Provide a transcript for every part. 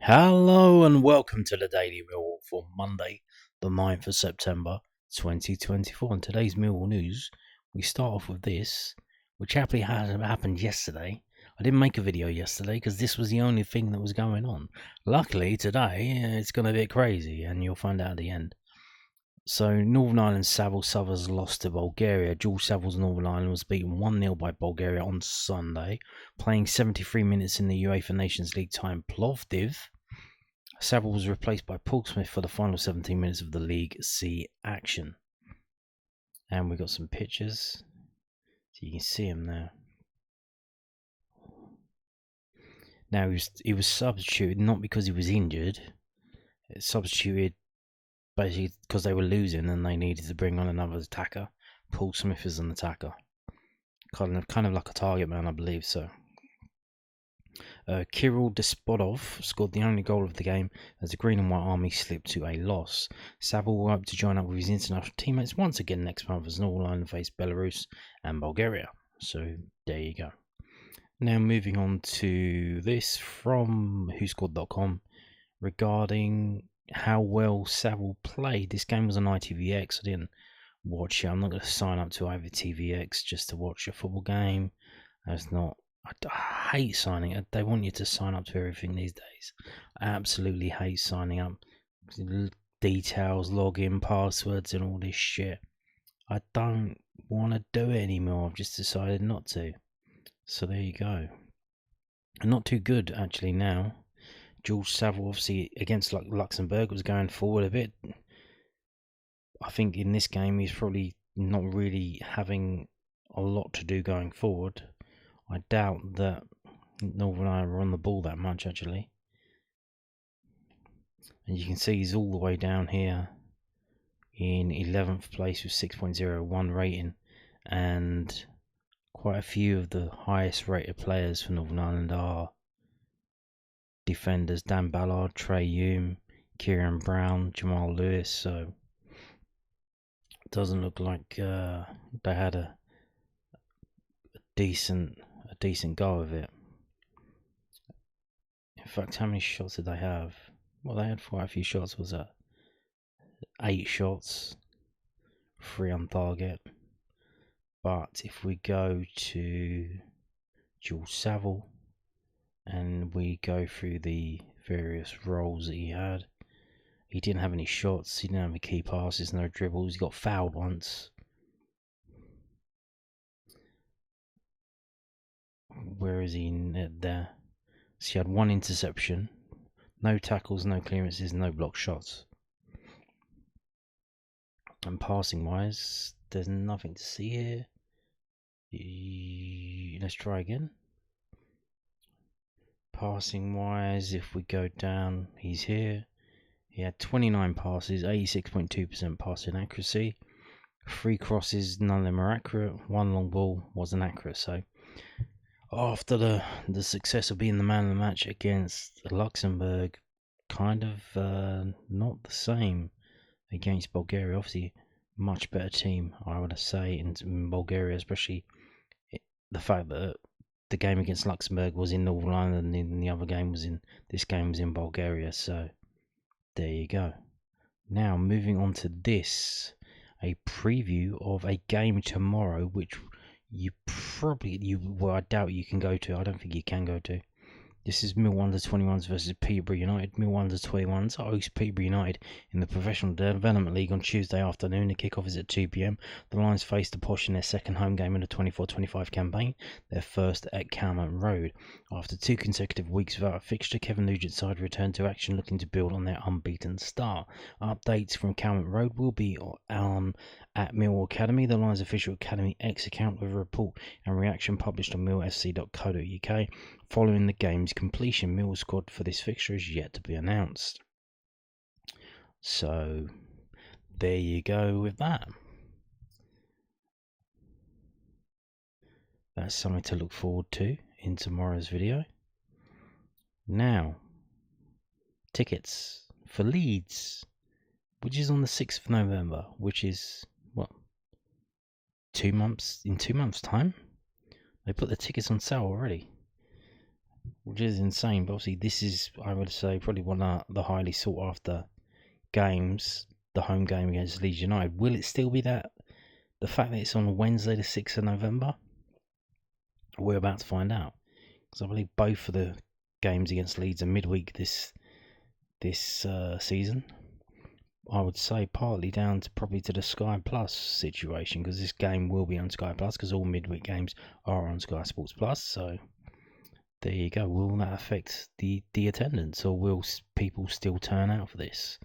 Hello and welcome to the Daily Millwall for Monday, the 9th of September 2024. In today's Millwall news, we start off with this, which happily happened yesterday. I didn't make a video yesterday because this was the only thing that was going on. Luckily, today it's going to be crazy and you'll find out at the end. So, Northern Ireland Savilles lost to Bulgaria. George Savilles Northern Ireland was beaten 1-0 by Bulgaria on Sunday, playing 73 minutes in the UEFA Nations League tie Plovdiv. Savilles was replaced by Paul Smith for the final 17 minutes of the League C action. And we got some pictures, so you can see him now. Now he was substituted not because he was injured. It substituted basically because they were losing and they needed to bring on another attacker. Paul Smith is an attacker, kind of like a target man, I believe so. Kirill Despodov scored the only goal of the game as the Green and White Army slipped to a loss. Savilles will hope to join up with his international teammates once again next month as Northern Ireland face Belarus and Bulgaria. So there you go. Now moving on to this from WhoScored.com regarding how well Savilles played. This game was on ITVX. I didn't watch it. I'm not going to sign up to ITVX just to watch a football game. That's not. I hate signing up. They want you to sign up to everything these days. I absolutely hate signing up. Details, login, passwords, and all this shit. I don't want to do it anymore. I've just decided not to. So there you go. And not too good actually now. George Savilles obviously against Luxembourg was going forward a bit. I think in this game he's probably not really having a lot to do going forward. I doubt that Northern Ireland were on the ball that much, actually. And you can see he's all the way down here in 11th place with 6.01 rating. And quite a few of the highest rated players for Northern Ireland are defenders. Dan Ballard, Trey Hume, Kieran Brown, Jamal Lewis. So it doesn't look like they had a decent go of it. In fact, how many shots did they have? Well, they had quite a few shots. Was that 8 shots, 3 on target? But if we go to George Savilles and we go through the various roles that he had, he didn't have any shots. He didn't have any key passes, no dribbles. He got fouled once. Where is he there? So he had 1 interception, no tackles, no clearances, no block shots. And passing wise, there's nothing to see here. Let's try again. Passing wise, if we go down, he's here. He had 29 passes, 86.2% passing accuracy. 3 crosses, none of them are accurate. 1 long ball wasn't accurate. So after the success of being the man of the match against Luxembourg, kind of not the same against Bulgaria. Obviously, much better team, I would say, in Bulgaria, especially the fact that the game against Luxembourg was in Northern Ireland and the other game was in Bulgaria. So there you go. Now moving on to this, a preview of a game tomorrow, which I doubt you can go to. I don't think you can go to. This is Millwall Under-21s versus Peterborough United. Millwall Under-21s host Peterborough United in the Professional Development League on Tuesday afternoon. The kickoff is at 2 p.m. The Lions face the Posh in their second home game in the 24-25 campaign, their first at Calmont Road. After 2 consecutive weeks without a fixture, Kevin Nugent's side returned to action looking to build on their unbeaten start. Updates from Calmont Road will be at Millwall Academy, the Lions official Academy X account, with a report and reaction published on millfc.co.uk. Following the game's completion, Mill's squad for this fixture is yet to be announced. So there you go with that. That's something to look forward to in tomorrow's video. Now, tickets for Leeds, which is on the 6th of November, which is, what, 2 months? In 2 months' time? They put the tickets on sale already. which is insane. But obviously, this is, I would say, probably one of the highly sought after games. The home game against Leeds United. Will it still be that? The fact that it's on Wednesday, the 6th of November, we're about to find out. Because I believe both of the games against Leeds are midweek this season. I would say partly down to probably to the Sky Plus situation, because this game will be on Sky Plus, because all midweek games are on Sky Sports Plus. So there you go. Will that affect the attendance, or will people still turn out for this?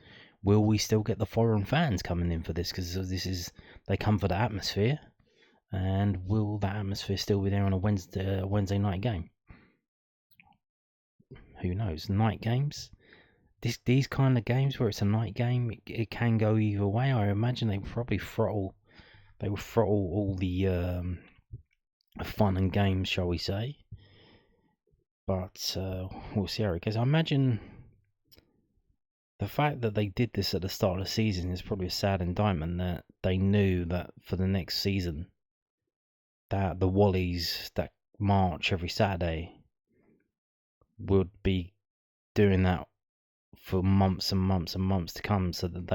Will we still get the foreign fans coming in for this? Because they come for the atmosphere, and will that atmosphere still be there on a Wednesday night game? Who knows? Night games. These kind of games where it's a night game, it can go either way. I imagine they would probably throttle all the fun and games, shall we say. But we'll see how it goes. I imagine the fact that they did this at the start of the season is probably a sad indictment that they knew that for the next season that the Wallies that march every Saturday would be doing that for months and months and months to come, so that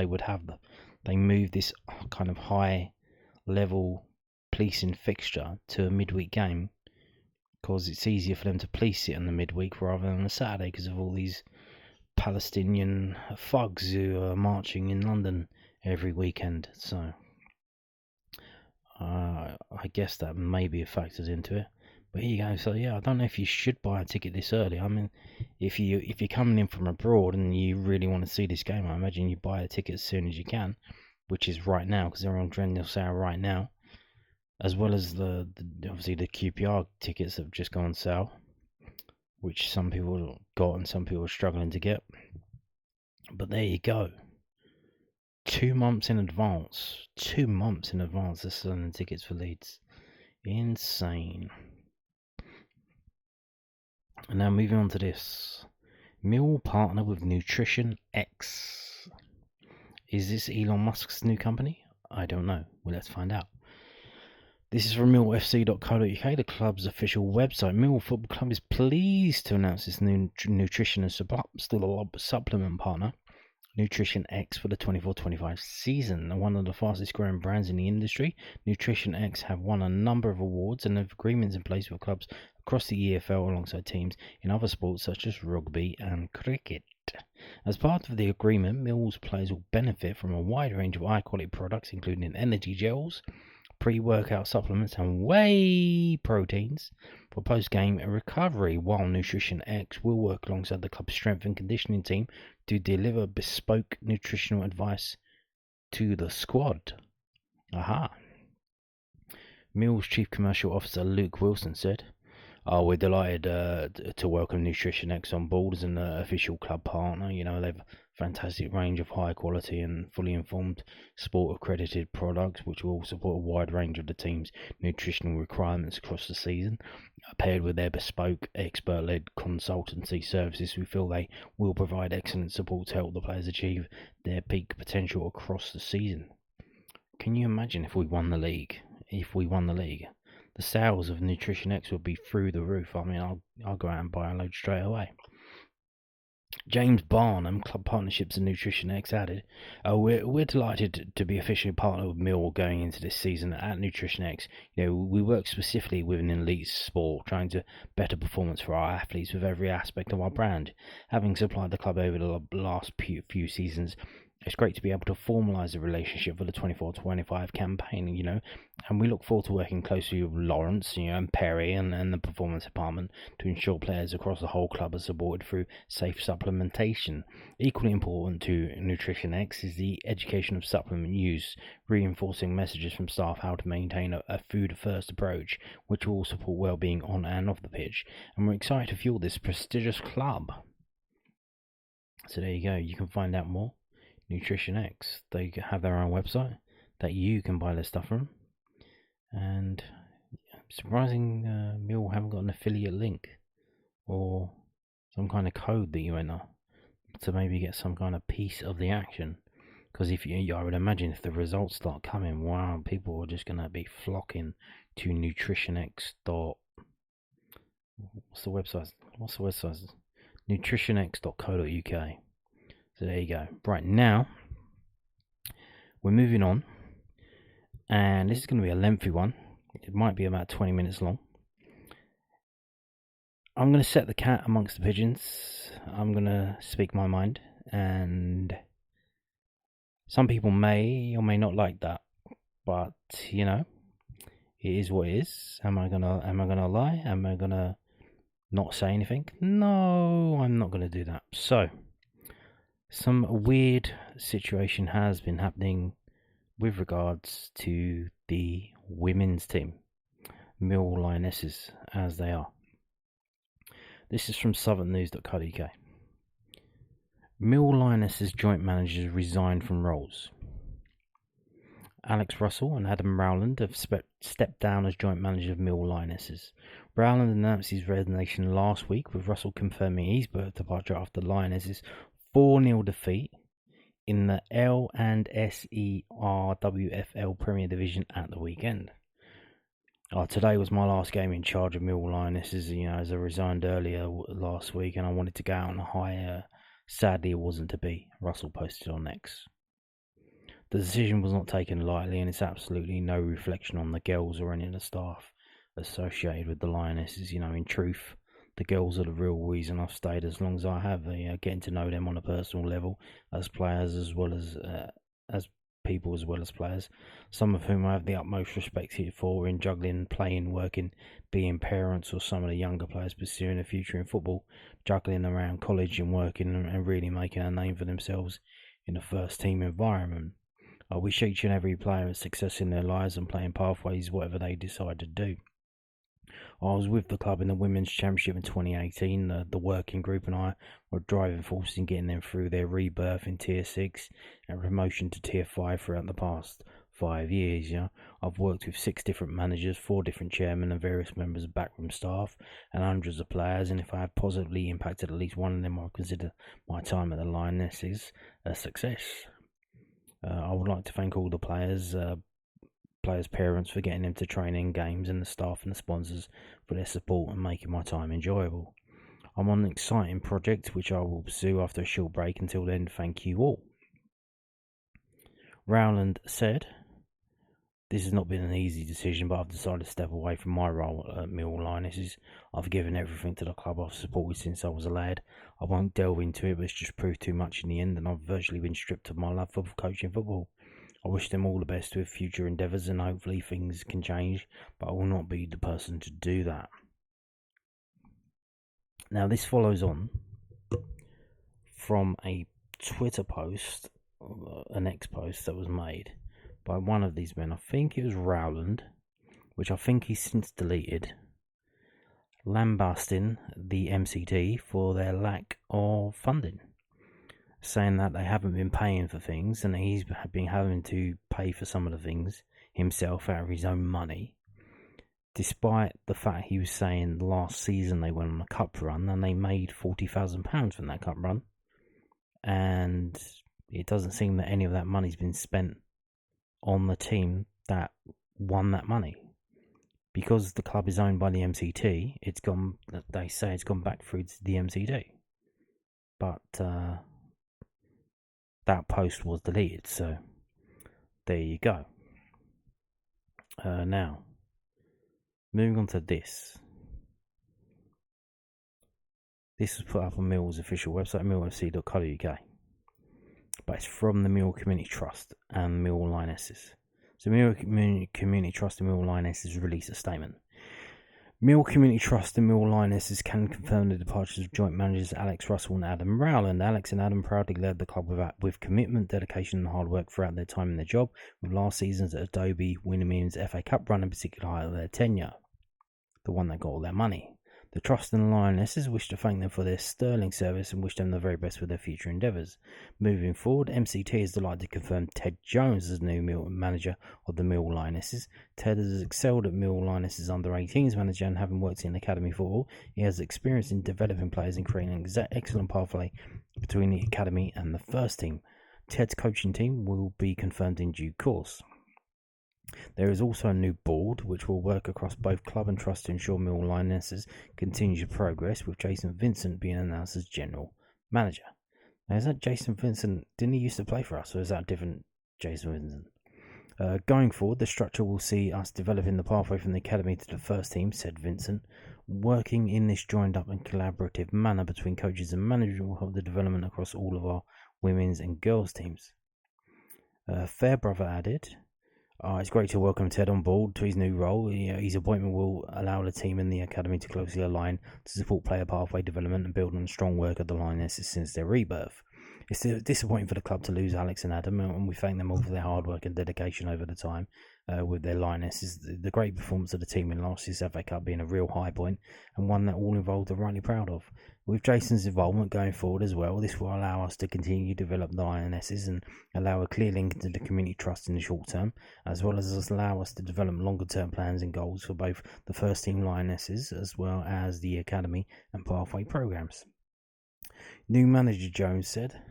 they move this kind of high level policing fixture to a midweek game, because it's easier for them to police it on the midweek rather than on a Saturday, because of all these Palestinian thugs who are marching in London every weekend. So I guess that may be factored into it. But here you go. So yeah, I don't know if you should buy a ticket this early. I mean, if you're coming in from abroad and you really want to see this game, I imagine you buy a ticket as soon as you can, which is right now, because they're on general sale right now, as well as the obviously the QPR tickets that have just gone on sale, which some people got and some people are struggling to get. But there you go. 2 months in advance. 2 months in advance they're selling tickets for Leeds. Insane. And now moving on to this. Millwall partner with NutritionX. Is this Elon Musk's new company? I don't know. Well, let's find out. This is from millwallfc.co.uk, the club's official website. Millwall Football Club is pleased to announce its new nutrition and supplement partner, NutritionX, for the 24-25 season. And one of the fastest growing brands in the industry, NutritionX have won a number of awards and have agreements in place with clubs across the EFL alongside teams in other sports such as rugby and cricket. As part of the agreement, Millwall's players will benefit from a wide range of high-quality products, including energy gels, pre-workout supplements and whey proteins for post-game recovery, while NutritionX will work alongside the club's strength and conditioning team to deliver bespoke nutritional advice to the squad. Aha. Mill's Chief Commercial Officer Luke Wilson said, we're delighted to welcome NutritionX on board as an official club partner. You know, they've a fantastic range of high quality and fully informed sport accredited products, which will support a wide range of the team's nutritional requirements across the season. Paired with their bespoke expert-led consultancy services, we feel they will provide excellent support to help the players achieve their peak potential across the season. Can you imagine if we won the league? The sales of NutritionX would be through the roof. I mean, I'll go out and buy a load straight away. James Barnum, Club Partnerships and NutritionX, added, we're delighted to be officially partnered with Millwall going into this season at NutritionX. You know, we work specifically with an elite sport, trying to better performance for our athletes with every aspect of our brand. Having supplied the club over the last few seasons, it's great to be able to formalise the relationship for the 24-25 campaign, you know, and we look forward to working closely with Lawrence, you know, and Perry and the performance department to ensure players across the whole club are supported through safe supplementation. Equally important to NutritionX is the education of supplement use, reinforcing messages from staff how to maintain a food-first approach, which will support well-being on and off the pitch. And we're excited to fuel this prestigious club. So there you go. You can find out more. NutritionX, they have their own website that you can buy their stuff from, and surprising Millwall haven't got an affiliate link or some kind of code that you enter to maybe get some kind of piece of the action, because I would imagine if the results start coming, wow, people are just going to be flocking to NutritionX. What's the website? what's the website? NutritionX.co.uk. So there you go. Right, now we're moving on, and this is going to be a lengthy one. It might be about 20 minutes long. I'm going to set the cat amongst the pigeons. I'm going to speak my mind, and some people may or may not like that, but you know, it is what it is. Am I gonna lie? Am I gonna not say anything? No, I'm not gonna do that. So, some weird situation has been happening with regards to the women's team, Millwall Lionesses, as they are. This is from southernnews.co.uk. Millwall Lionesses joint managers resigned from roles. Alex Russell and Adam Rowland have stepped down as joint manager of Millwall Lionesses. Rowland announced his resignation last week, with Russell confirming his departure after the Lionesses' 4-0 defeat in the L&SERWFL Premier Division at the weekend. Today was my last game in charge of Millwall Lionesses, as I resigned earlier last week and I wanted to go out on a high. Sadly, it wasn't to be, Russell posted on X. The decision was not taken lightly, and it's absolutely no reflection on the girls or any of the staff associated with the Lionesses. In truth, the girls are the real reason I've stayed as long as I have. Getting to know them on a personal level as players, as well as people, as well as players. Some of whom I have the utmost respect for in juggling, playing, working, being parents, or some of the younger players pursuing a future in football, juggling around college and working and really making a name for themselves in a first team environment. I wish each and every player success in their lives and playing pathways, whatever they decide to do. I was with the club in the Women's Championship in 2018. The working group and I were driving forces in getting them through their rebirth in Tier 6 and promotion to Tier 5 throughout the past 5 years. I've worked with 6 different managers, 4 different chairmen and various members of backroom staff and hundreds of players, and if I have positively impacted at least one of them, I consider my time at the Lionesses a success. I would like to thank all the players' parents for getting them to training, games, and the staff and the sponsors for their support and making my time enjoyable. I'm on an exciting project which I will pursue after a short break. Until then, thank you all. Rowland said, "This has not been an easy decision, but I've decided to step away from my role at Millwall Lionesses. I've given everything to the club I've supported since I was a lad. I won't delve into it, but it's just proved too much in the end, and I've virtually been stripped of my love for coaching football. I wish them all the best with future endeavours, and hopefully things can change, but I will not be the person to do that." Now, this follows on from a Twitter post, an X post that was made by one of these men. I think it was Rowland, which I think he's since deleted, lambasting the MCT for their lack of funding, saying that they haven't been paying for things and he's been having to pay for some of the things himself out of his own money, despite the fact he was saying last season they went on a cup run and they made £40,000 from that cup run, and it doesn't seem that any of that money's been spent on the team that won that money. Because the club is owned by the MCT, they say it's gone back through to the MCT. But that post was deleted, so there you go. Now, moving on to this. This was put up on Millwall's official website, millwallfc.co.uk. But it's from the Millwall Community Trust and Millwall Lionesses. So Millwall Community Trust and Millwall Lionesses released a statement. Millwall Community Trust and Millwall Lionesses can confirm the departures of joint managers Alex Russell and Adam Rowland. Alex and Adam proudly led the club with commitment, dedication and hard work throughout their time in their job, with last season's Adobe Winnerman's FA Cup run in particular highlight of their tenure, the one that got all their money. The Trust and Lionesses wish to thank them for their sterling service and wish them the very best with their future endeavours. Moving forward, MCT is delighted to confirm Ted Jones as new manager of the Millwall Lionesses. Ted has excelled at Millwall Lionesses under-18s manager, and having worked in academy football, he has experience in developing players and creating an excellent pathway between the academy and the first team. Ted's coaching team will be confirmed in due course. There is also a new board which will work across both club and trust to ensure Millwall Lionesses continue to progress, with Jason Vincent being announced as general manager. Now, is that Jason Vincent? Didn't he used to play for us, or is that a different Jason Vincent? Going forward, the structure will see us developing the pathway from the academy to the first team, said Vincent. Working in this joined up and collaborative manner between coaches and management will help the development across all of our women's and girls teams. Fairbrother added, it's great to welcome Ted on board to his new role. His appointment will allow the team and the academy to closely align to support player pathway development and build on the strong work of the Lionesses since their rebirth. It's disappointing for the club to lose Alex and Adam, and we thank them all for their hard work and dedication over the time with their Lionesses. The great performance of the team in last year's FA Cup being a real high point, and one that all involved are rightly proud of. With Jason's involvement going forward as well, this will allow us to continue to develop the Lionesses and allow a clear link to the community trust in the short term, as well as allow us to develop longer term plans and goals for both the first team Lionesses as well as the academy and pathway programs. New manager Jones said,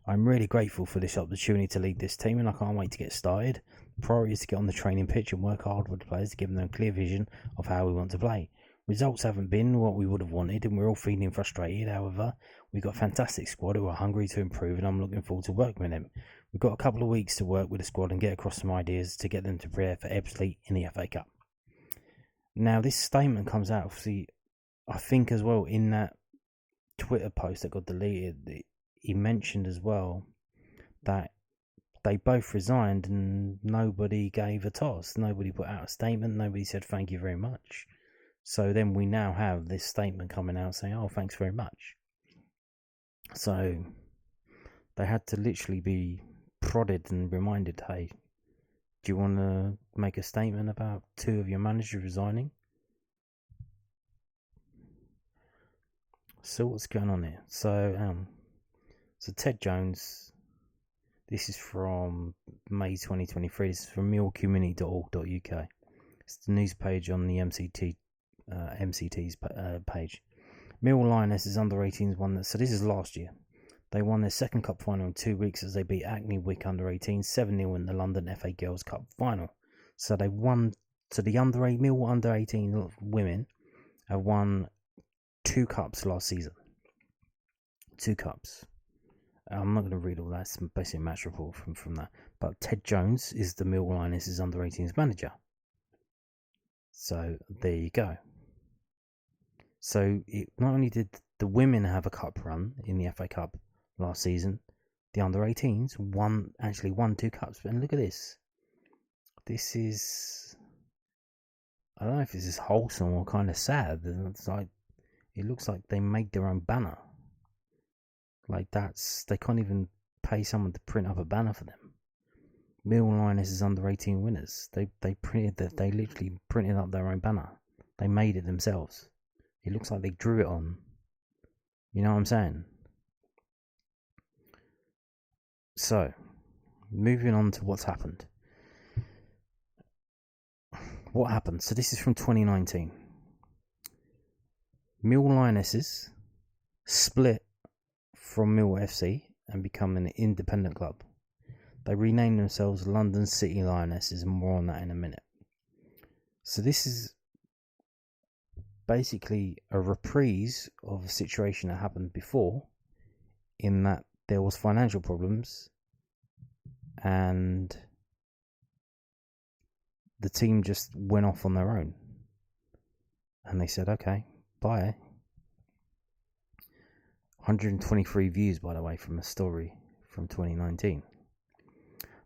I'm really grateful for this opportunity to lead this team and I can't wait to get started. The priority is to get on the training pitch and work hard with the players to give them a clear vision of how we want to play. Results haven't been what we would have wanted and we're all feeling frustrated. However, we've got a fantastic squad who are hungry to improve and I'm looking forward to working with them. We've got a couple of weeks to work with the squad and get across some ideas to get them to prepare for Ebbsfleet in the FA Cup. Now, this statement comes out, obviously, I think as well, in that Twitter post that got deleted, he mentioned as well that they both resigned and nobody gave a toss. Nobody put out a statement. Nobody said thank you very much. So then we now have this statement coming out saying, oh, thanks very much. So they had to literally be prodded and reminded, hey, do you want to make a statement about two of your managers resigning? So what's going on here? So Ted Jones, this is from May 2023. This is from millcommunity.org.uk. It's the news page on the MCT's page. Millwall Lionesses under-18s won that. So this is last year. They won their second cup final in 2 weeks as they beat Acne Wick under-18 7-0 in the London FA Girls Cup final. So they won. So the Millwall under-18 women have won 2 cups last season. 2 cups. I'm not going to read all that. It's basically a match report from that. But Ted Jones is the Millwall Lionesses under-18s manager. So there you go. So not only did the women have a cup run in the FA Cup last season, the under-18s actually won 2 cups. And look at this. This is, I don't know if this is wholesome or kind of sad. It's like, it looks like they made their own banner. Like they can't even pay someone to print up a banner for them. Millwall Lionesses under-18 winners. They literally printed up their own banner. They made it themselves. It looks like they drew it on. You know what I'm saying? So, moving on to what's happened. What happened? So this is from 2019. Millwall Lionesses split from Millwall FC and become an independent club. They renamed themselves London City Lionesses, and more on that in a minute. So this is basically a reprise of a situation that happened before, in that there was financial problems and the team just went off on their own. And they said, okay, bye. 123 views, by the way, from a story from 2019.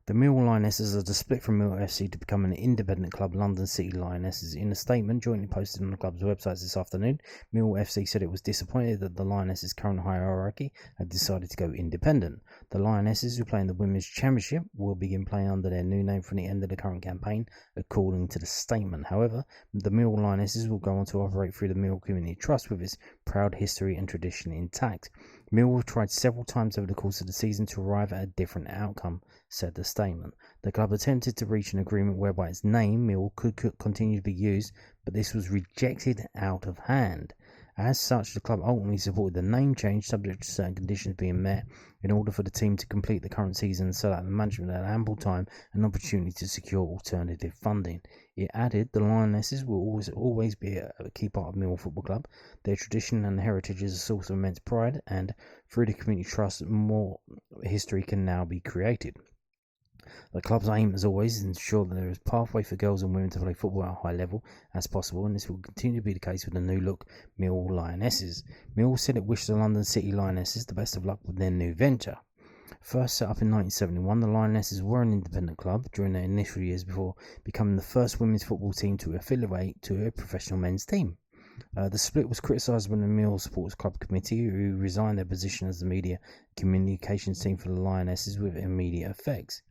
The Millwall Lionesses are to split from Millwall FC to become an independent club, London City Lionesses. In a statement jointly posted on the club's website this afternoon, Millwall FC said it was disappointed that the Lionesses' current hierarchy had decided to go independent. The Lionesses, who play in the Women's Championship, will begin playing under their new name from the end of the current campaign, according to the statement. However, the Millwall Lionesses will go on to operate through the Millwall Community Trust with its proud history and tradition intact. Millwall tried several times over the course of the season to arrive at a different outcome, said the statement. The club attempted to reach an agreement whereby its name, Millwall, could continue to be used, but this was rejected out of hand. As such, the club ultimately supported the name change subject to certain conditions being met in order for the team to complete the current season so that the management had ample time and opportunity to secure alternative funding. It added, the Lionesses will always be a key part of Millwall Football Club. Their tradition and heritage is a source of immense pride, and through the community trust, more history can now be created. The club's aim, as always, is to ensure that there is a pathway for girls and women to play football at a high level as possible, and this will continue to be the case with the new look Millwall Lionesses. Millwall said it wished the London City Lionesses the best of luck with their new venture. First set up in 1971, the Lionesses were an independent club during their initial years before becoming the first women's football team to affiliate to a professional men's team. The split was criticised by the Millwall Supporters Club Committee, who resigned their position as the media communications team for the Lionesses with immediate effects.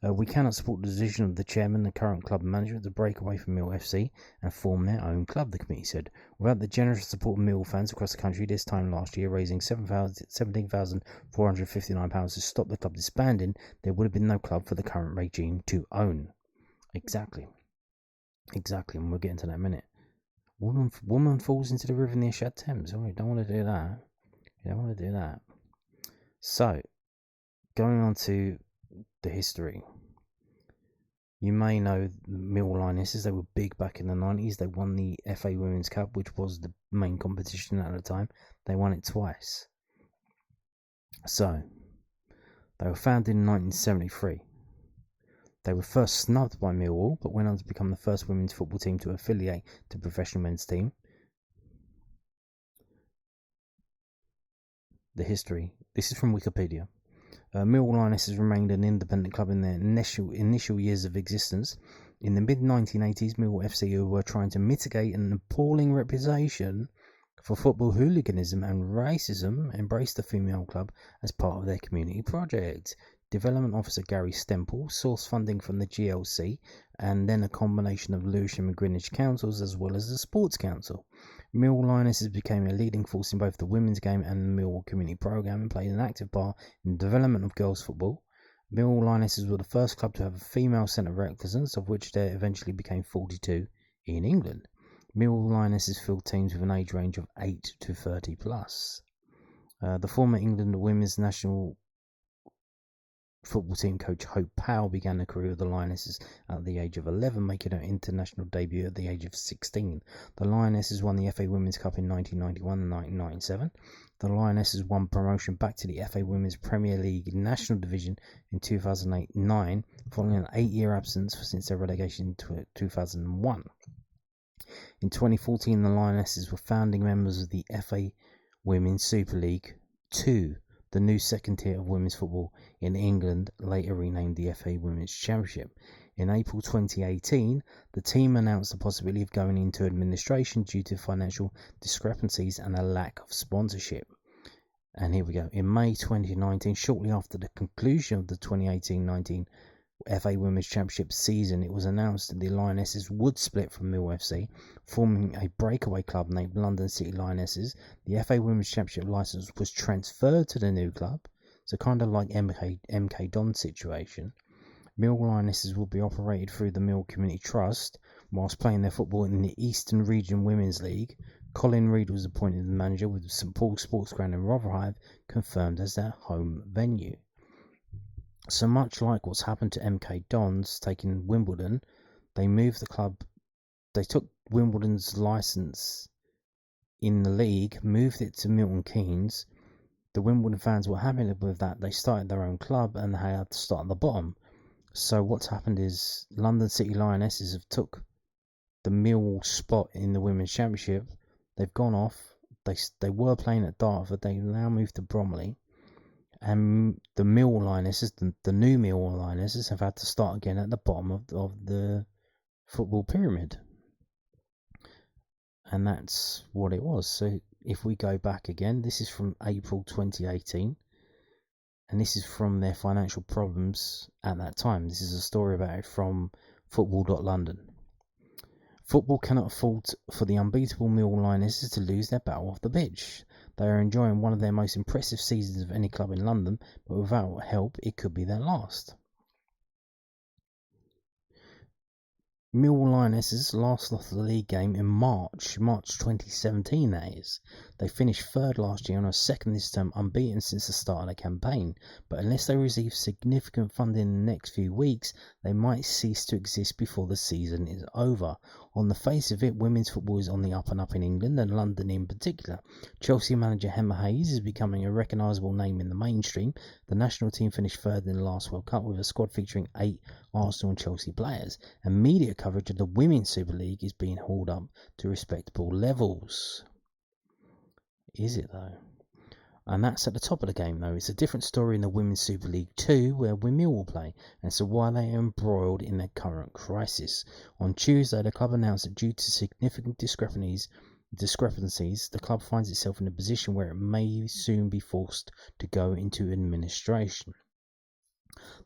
We cannot support the decision of the chairman and current club management to break away from Mill FC and form their own club, the committee said. Without the generous support of Mill fans across the country this time last year, raising £17,459 to stop the club disbanding, there would have been no club for the current regime to own. Exactly, and we'll get into that in a minute. Woman falls into the river near Shad Thames. Oh, you don't want to do that. So, going on to the history. You may know the Millwall Lionesses. They were big back in the 90s. They won the FA Women's Cup, which was the main competition at the time. They won it twice. So, they were founded in 1973. They were first snubbed by Millwall, but went on to become the first women's football team to affiliate to professional men's team. The history. This is from Wikipedia. Millwall Lionesses remained an independent club in their initial years of existence. In the mid-1980s, Millwall FC, who were trying to mitigate an appalling reputation for football hooliganism and racism, embraced the female club as part of their community project. Development Officer Gary Stemple sourced funding from the GLC and then a combination of Lewisham and Greenwich councils as well as the Sports Council. Millwall Lionesses became a leading force in both the women's game and the Millwall community programme and played an active part in the development of girls' football. Millwall Lionesses were the first club to have a female centre of excellence, of which there eventually became 42 in England. Millwall Lionesses filled teams with an age range of 8 to 30 plus. The former England women's national football team coach Hope Powell began her career with the Lionesses at the age of 11, making her international debut at the age of 16. The Lionesses won the FA Women's Cup in 1991 and 1997. The Lionesses won promotion back to the FA Women's Premier League National Division in 2008-09, following an 8-year absence since their relegation to 2001. In 2014, the Lionesses were founding members of the FA Women's Super League 2, the new second tier of women's football in England, later renamed the FA Women's Championship. In April 2018, the team announced the possibility of going into administration due to financial discrepancies and a lack of sponsorship. And here we go. In May 2019, shortly after the conclusion of the 2018-19 FA Women's Championship season, it was announced that the Lionesses would split from Mill FC, forming a breakaway club named London City Lionesses. The FA Women's Championship licence was transferred to the new club, so kind of like MK Dons situation. Mill Lionesses will be operated through the Mill Community Trust whilst playing their football in the Eastern Region Women's League. Colin Reid was appointed the manager, with St Paul's Sports Ground in Rotherhithe confirmed as their home venue. So much like what's happened to MK Dons taking Wimbledon, they took Wimbledon's licence in the league, moved it to Milton Keynes. The Wimbledon fans were happy with that. They started their own club and they had to start at the bottom. So what's happened is London City Lionesses have took the Millwall spot in the Women's Championship. They've gone off. They were playing at Dartford. They now moved to Bromley. And the Millwall Lionesses, the new Millwall Lionesses, have had to start again at the bottom of the football pyramid. And that's what it was. So if we go back again, this is from April 2018. And this is from their financial problems at that time. This is a story about it from football.london. Football cannot afford for the unbeatable Millwall Lionesses to lose their battle off the pitch. They are enjoying one of their most impressive seasons of any club in London, but without help, it could be their last. Millwall Lionesses last lost the league game in March 2017 that is. They finished third last year and are second this term, unbeaten since the start of the campaign, but unless they receive significant funding in the next few weeks, they might cease to exist before the season is over. On the face of it, women's football is on the up and up in England and London in particular. Chelsea manager Emma Hayes is becoming a recognisable name in the mainstream. The national team finished third in the last World Cup with a squad featuring 8 Arsenal and Chelsea players, and media coverage of the Women's Super League is being hauled up to respectable levels. Is it though? And that's at the top of the game though. It's a different story in the Women's Super League 2 where Millwall play, and so why they are embroiled in their current crisis. On Tuesday, the club announced that due to significant discrepancies, the club finds itself in a position where it may soon be forced to go into administration.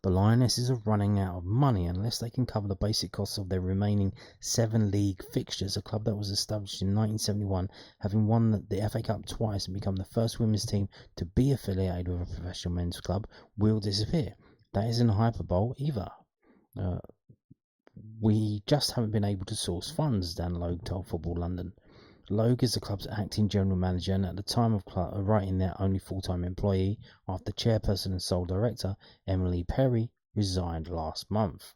The Lionesses are running out of money unless they can cover the basic costs of their remaining 7 league fixtures. A club that was established in 1971, having won the FA Cup twice and become the first women's team to be affiliated with a professional men's club, will disappear. That isn't hyperbole either. We just haven't been able to source funds, Dan Logue told Football London. Logue is the club's acting general manager and at the time of writing their only full-time employee after chairperson and sole director Emily Perry resigned last month.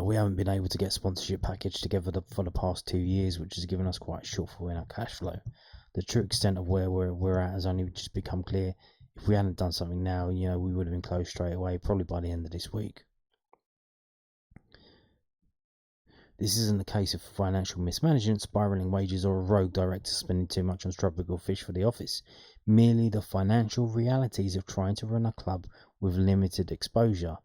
We haven't been able to get sponsorship package together for the past 2 years, which has given us quite a shortfall in our cash flow. The true extent of where we're at has only just become clear. If we hadn't done something now, we would have been closed straight away, probably by the end of this week. This isn't the case of financial mismanagement, spiralling wages, or a rogue director spending too much on tropical fish for the office. Merely the financial realities of trying to run a club with limited exposure.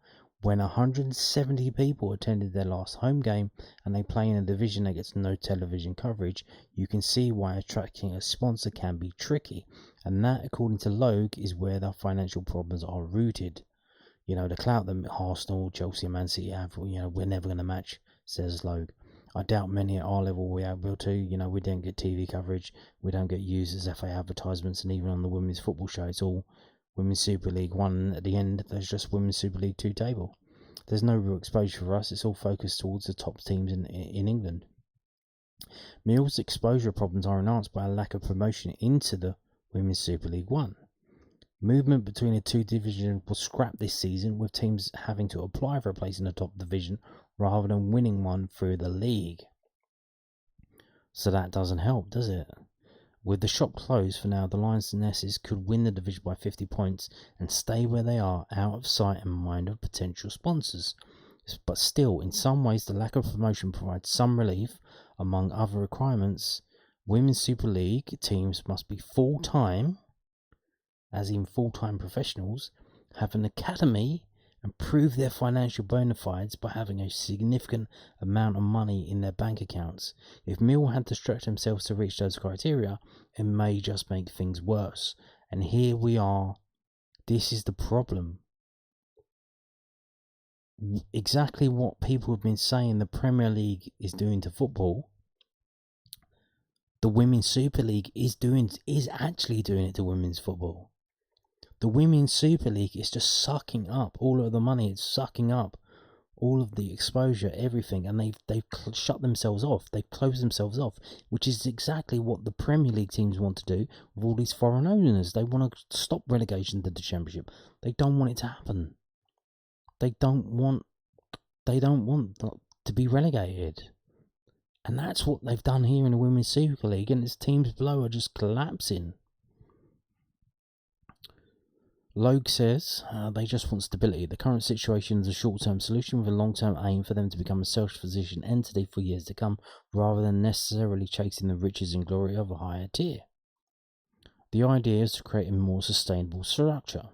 When 170 people attended their last home game and they play in a division that gets no television coverage, you can see why attracting a sponsor can be tricky. And that, according to Logue, is where the financial problems are rooted. The clout that Arsenal, Chelsea and Man City have, we're never going to match, says Logue. I doubt many at our level will be able to. We don't get TV coverage, we don't get used as FA advertisements, and even on the Women's Football Show, it's all Women's Super League 1, and at the end, there's just Women's Super League 2 table. There's no real exposure for us, it's all focused towards the top teams in England. Mill's exposure problems are enhanced by a lack of promotion into the Women's Super League 1. Movement between the two divisions was scrapped this season, with teams having to apply for a place in the top division rather than winning one through the league. So that doesn't help, does it? With the shop closed for now, the Lionesses could win the division by 50 points and stay where they are, out of sight and mind of potential sponsors. But still, in some ways, the lack of promotion provides some relief. Among other requirements, Women's Super League teams must be full-time, as in full-time professionals, have an academy, and prove their financial bona fides by having a significant amount of money in their bank accounts. If Mill had to stretch themselves to reach those criteria, it may just make things worse. And here we are. This is the problem. Exactly what people have been saying the Premier League is doing to football, the Women's Super League is actually doing it to women's football. The Women's Super League is just sucking up all of the money. It's sucking up all of the exposure, everything, and they've shut themselves off. They've closed themselves off, which is exactly what the Premier League teams want to do with all these foreign owners. They want to stop relegation to the Championship. They don't want it to happen. They don't want to be relegated. And that's what they've done here in the Women's Super League, and its teams below are just collapsing. Logue says they just want stability. The current situation is a short-term solution with a long-term aim for them to become a self-sufficient entity for years to come, rather than necessarily chasing the riches and glory of a higher tier. The idea is to create a more sustainable structure.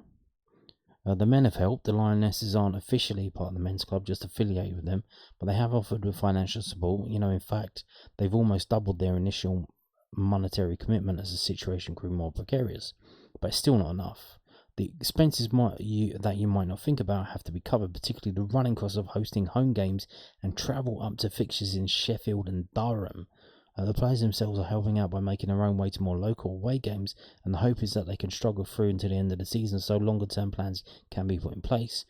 The men have helped. The Lionesses aren't officially part of the men's club, just affiliated with them, but they have offered with financial support. In fact, they've almost doubled their initial monetary commitment as the situation grew more precarious, but it's still not enough. The expenses that you might not think about have to be covered, particularly the running costs of hosting home games and travel up to fixtures in Sheffield and Durham. The players themselves are helping out by making their own way to more local away games, and the hope is that they can struggle through until the end of the season so longer term plans can be put in place.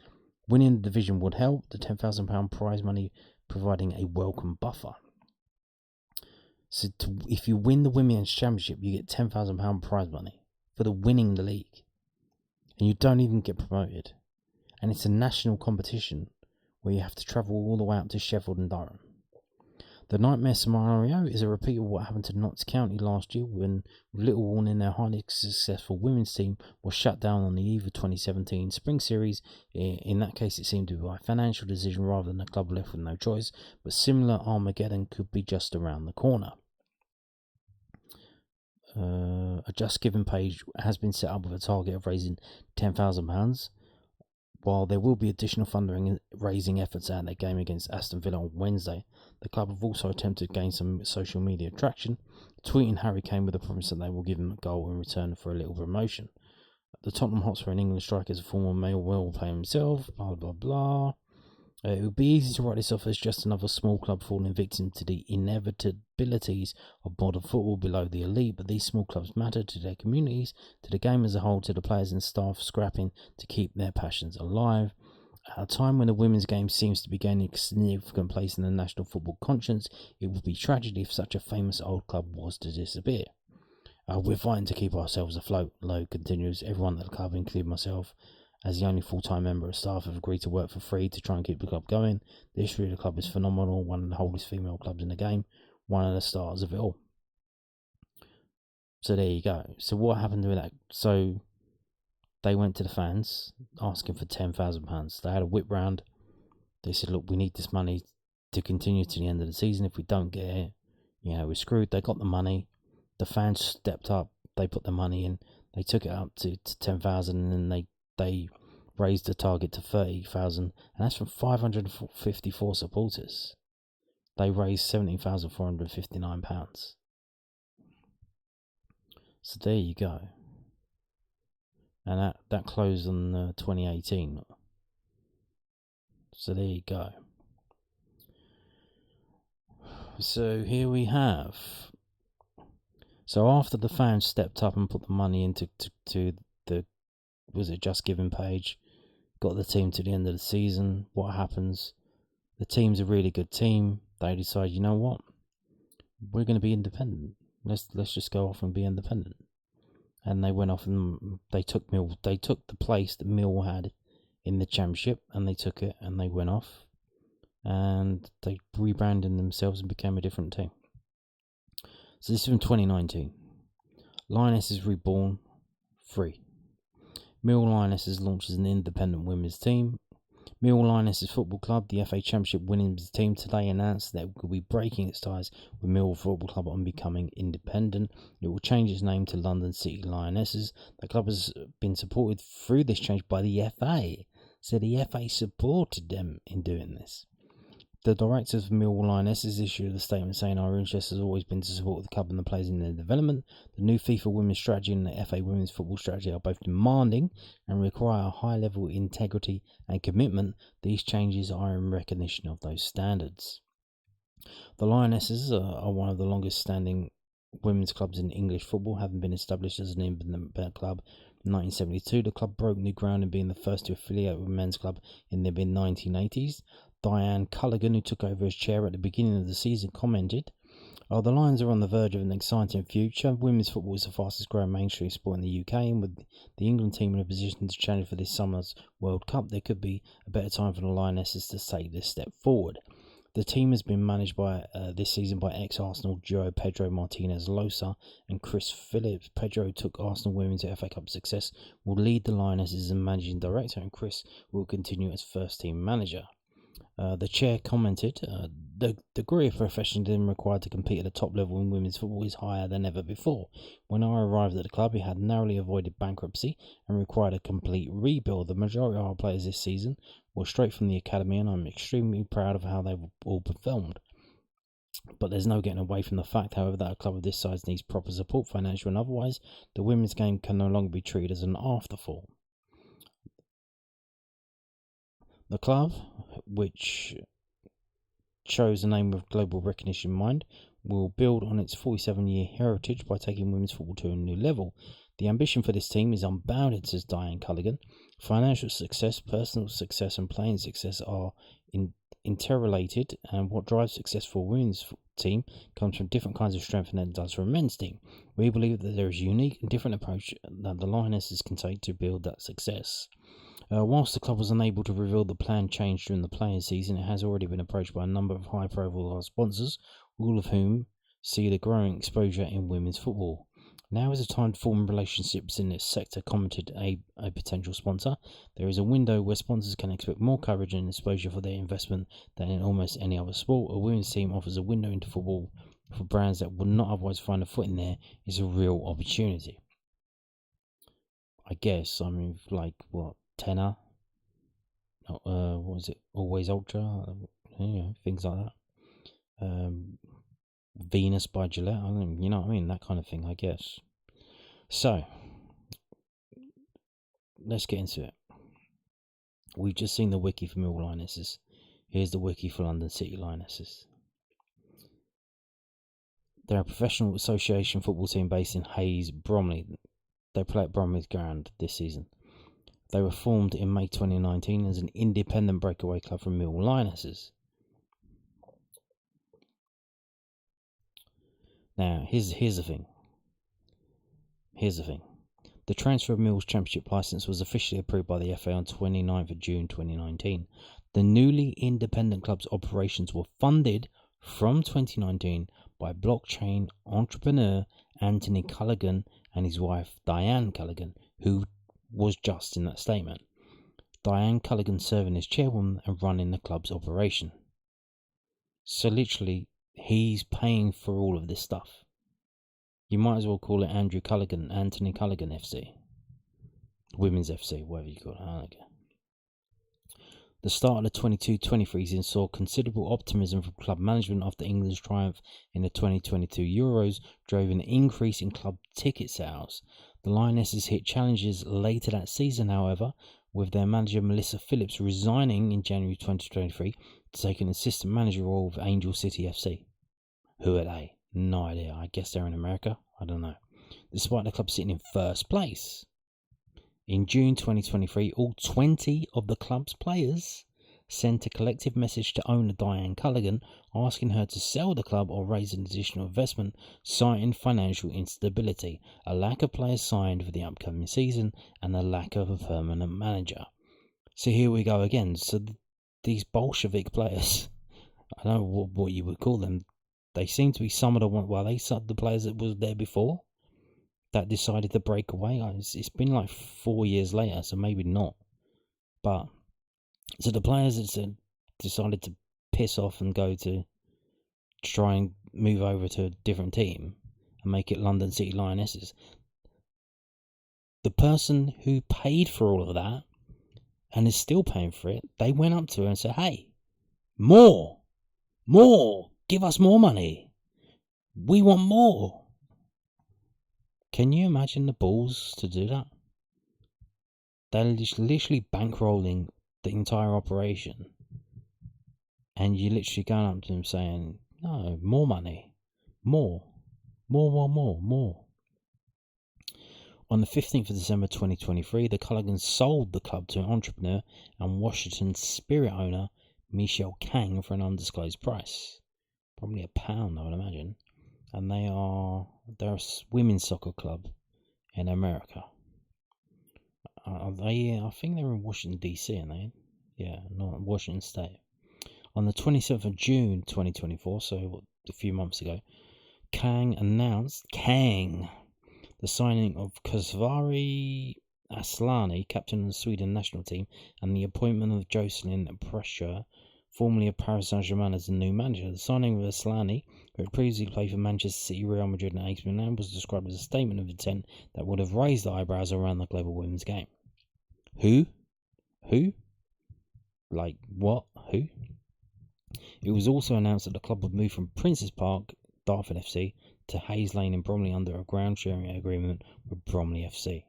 Winning the division would help. The £10,000 prize money providing a welcome buffer. So if you win the Women's Championship, you get £10,000 prize money for winning the league. And you don't even get promoted. And it's a national competition where you have to travel all the way up to Sheffield and Durham. The nightmare scenario is a repeat of what happened to Notts County last year when, with little warning, their highly successful women's team was shut down on the eve of 2017 Spring Series. In that case, it seemed to be by financial decision rather than the club left with no choice, but similar Armageddon could be just around the corner. A Just Giving page has been set up with a target of raising £10,000. While there will be additional fundraising efforts at their game against Aston Villa on Wednesday, the club have also attempted to gain some social media traction, tweeting Harry Kane with the promise that they will give him a goal in return for a little promotion. The Tottenham Hotspur in England striker is a former Millwall player himself, blah blah blah. It would be easy to write this off as just another small club falling victim to the inevitabilities of modern football below the elite, but these small clubs matter to their communities, to the game as a whole, to the players and staff scrapping to keep their passions alive. At a time when the women's game seems to be gaining a significant place in the national football conscience, it would be tragedy if such a famous old club was to disappear. We're fighting to keep ourselves afloat, Lowe continues. Everyone at the club, including myself, as the only full-time member of staff, have agreed to work for free to try and keep the club going. The history of the club is phenomenal, one of the oldest female clubs in the game, one of the stars of it all. So there you go. So what happened with that? So they went to the fans asking for £10,000. They had a whip round. They said, look, we need this money to continue to the end of the season. If we don't get it, we're screwed. They got the money. The fans stepped up. They put the money in. They took it up to 10,000, and then they raised the target to 30,000, and that's from 554 supporters. They raised £17,459. So there you go. And that closed on 2018. So there you go. So here we have. So after the fans stepped up and put the money into the Just Giving page, got the team to the end of the season, what happens? The team's a really good team. They decide, you know what? We're going to be independent. Let's just go off and be independent. And they went off and they took the place that Mill had in the championship, and they took it and they went off and they rebranded themselves and became a different team. So this is from 2019. Lionesses reborn, free. Millwall Lionesses launches an independent women's team. Millwall Lionesses Football Club, the FA Championship winning team, today announced that it will be breaking its ties with Millwall Football Club and becoming independent. It will change its name to London City Lionesses. The club has been supported through this change by the FA, so the FA supported them in doing this. The directors of Millwall Lionesses issued a statement saying, our interest has always been to support the club and the players in their development. The new FIFA Women's Strategy and the FA Women's Football Strategy are both demanding and require a high level of integrity and commitment. These changes are in recognition of those standards. The Lionesses are one of the longest standing women's clubs in English football, having been established as an independent club in 1972. The club broke new ground in being the first to affiliate with a men's club in the mid-1980s. Diane Culligan, who took over as chair at the beginning of the season, commented, the Lions are on the verge of an exciting future. Women's football is the fastest growing mainstream sport in the UK, and with the England team in a position to challenge for this summer's World Cup, there could be a better time for the Lionesses to take this step forward. The team has been managed by this season by ex-Arsenal duo Pedro Martinez-Losa and Chris Phillips. Pedro took Arsenal women to FA Cup success, will lead the Lionesses as managing director, and Chris will continue as first team manager. The chair commented, the degree of professionalism required to compete at the top level in women's football is higher than ever before. When I arrived at the club, it had narrowly avoided bankruptcy and required a complete rebuild. The majority of our players this season were straight from the academy, and I'm extremely proud of how they've all performed. But there's no getting away from the fact, however, that a club of this size needs proper support, financial and otherwise. The women's game can no longer be treated as an afterthought. The club, which chose a name with global recognition in mind, will build on its 47-year heritage by taking women's football to a new level. The ambition for this team is unbounded, says Diane Culligan. Financial success, personal success and playing success are interrelated, and what drives successful women's team comes from different kinds of strength than it does for a men's team. We believe that there is a unique and different approach that the Lionesses can take to build that success. Whilst the club was unable to reveal the planned change during the playing season, it has already been approached by a number of high-profile sponsors, all of whom see the growing exposure in women's football. Now is the time to form relationships in this sector, commented a potential sponsor. There is a window where sponsors can expect more coverage and exposure for their investment than in almost any other sport. A women's team offers a window into football for brands that would not otherwise find a foot in there. Is a real opportunity. I guess, I mean, like, what, Tenor? What was it? Always Ultra? Things like that. Venus by Gillette, you know what I mean, that kind of thing, I guess. So, let's get into it. We've just seen the wiki for Millwall Lionesses. Here's the wiki for London City Lionesses. They're a professional association football team based in Hayes, Bromley. They play at Bromley Ground this season. They were formed in May 2019 as an independent breakaway club from Millwall Lionesses. Now, here's the thing. The transfer of Mill's Championship licence was officially approved by the FA on 29th of June 2019. The newly independent club's operations were funded from 2019 by blockchain entrepreneur Anthony Culligan and his wife Diane Culligan, who was just in that statement. Diane Culligan serving as chairwoman and running the club's operation. So literally, he's paying for all of this stuff. You might as well call it Anthony Culligan FC. Women's FC, whatever you call it. I don't care. The start of the 22-23 season saw considerable optimism from club management after England's triumph in the 2022 Euros drove an increase in club ticket sales. The Lionesses hit challenges later that season, however, with their manager Melissa Phillips resigning in January 2023 to take an assistant manager role with Angel City FC. Who are they? No idea. I guess they're in America. I don't know. Despite the club sitting in first place. In June 2023, all 20 of the club's players sent a collective message to owner Diane Culligan asking her to sell the club or raise an additional investment, citing financial instability, a lack of players signed for the upcoming season, and a lack of a permanent manager. So here we go again. So these Bolshevik players, I don't know what you would call them, they seem to be some of the players that was there before that decided to break away. It's been like 4 years later, so maybe not. But so the players that decided to piss off and go to try and move over to a different team and make it London City Lionesses. The person who paid for all of that and is still paying for it, they went up to her and said, "Hey, more, give us more money. We want more." Can you imagine the balls to do that? They're just literally bankrolling the entire operation. And you're literally going up to them saying, "No, more money. More. On the 15th of December 2023, the Culligans sold the club to an entrepreneur and Washington Spirit owner Michelle Kang for an undisclosed price. Probably £1, I would imagine. And they're a women's soccer club in America. I think they're in Washington DC, aren't they? Yeah, not Washington State. On the 27th of June 2024, so a few months ago, Kang announced the signing of Kosvari Aslani, captain of the Sweden national team, and the appointment of Jocelyn Prescher, formerly of Paris Saint-Germain, as the new manager. The signing of Aslani, who had previously played for Manchester City, Real Madrid and AC Milan, was described as a statement of intent that would have raised the eyebrows around the global women's game. Who? Like, what? Who? It was also announced that the club would move from Princes Park, Dartford FC, to Hayes Lane in Bromley under a ground sharing agreement with Bromley FC.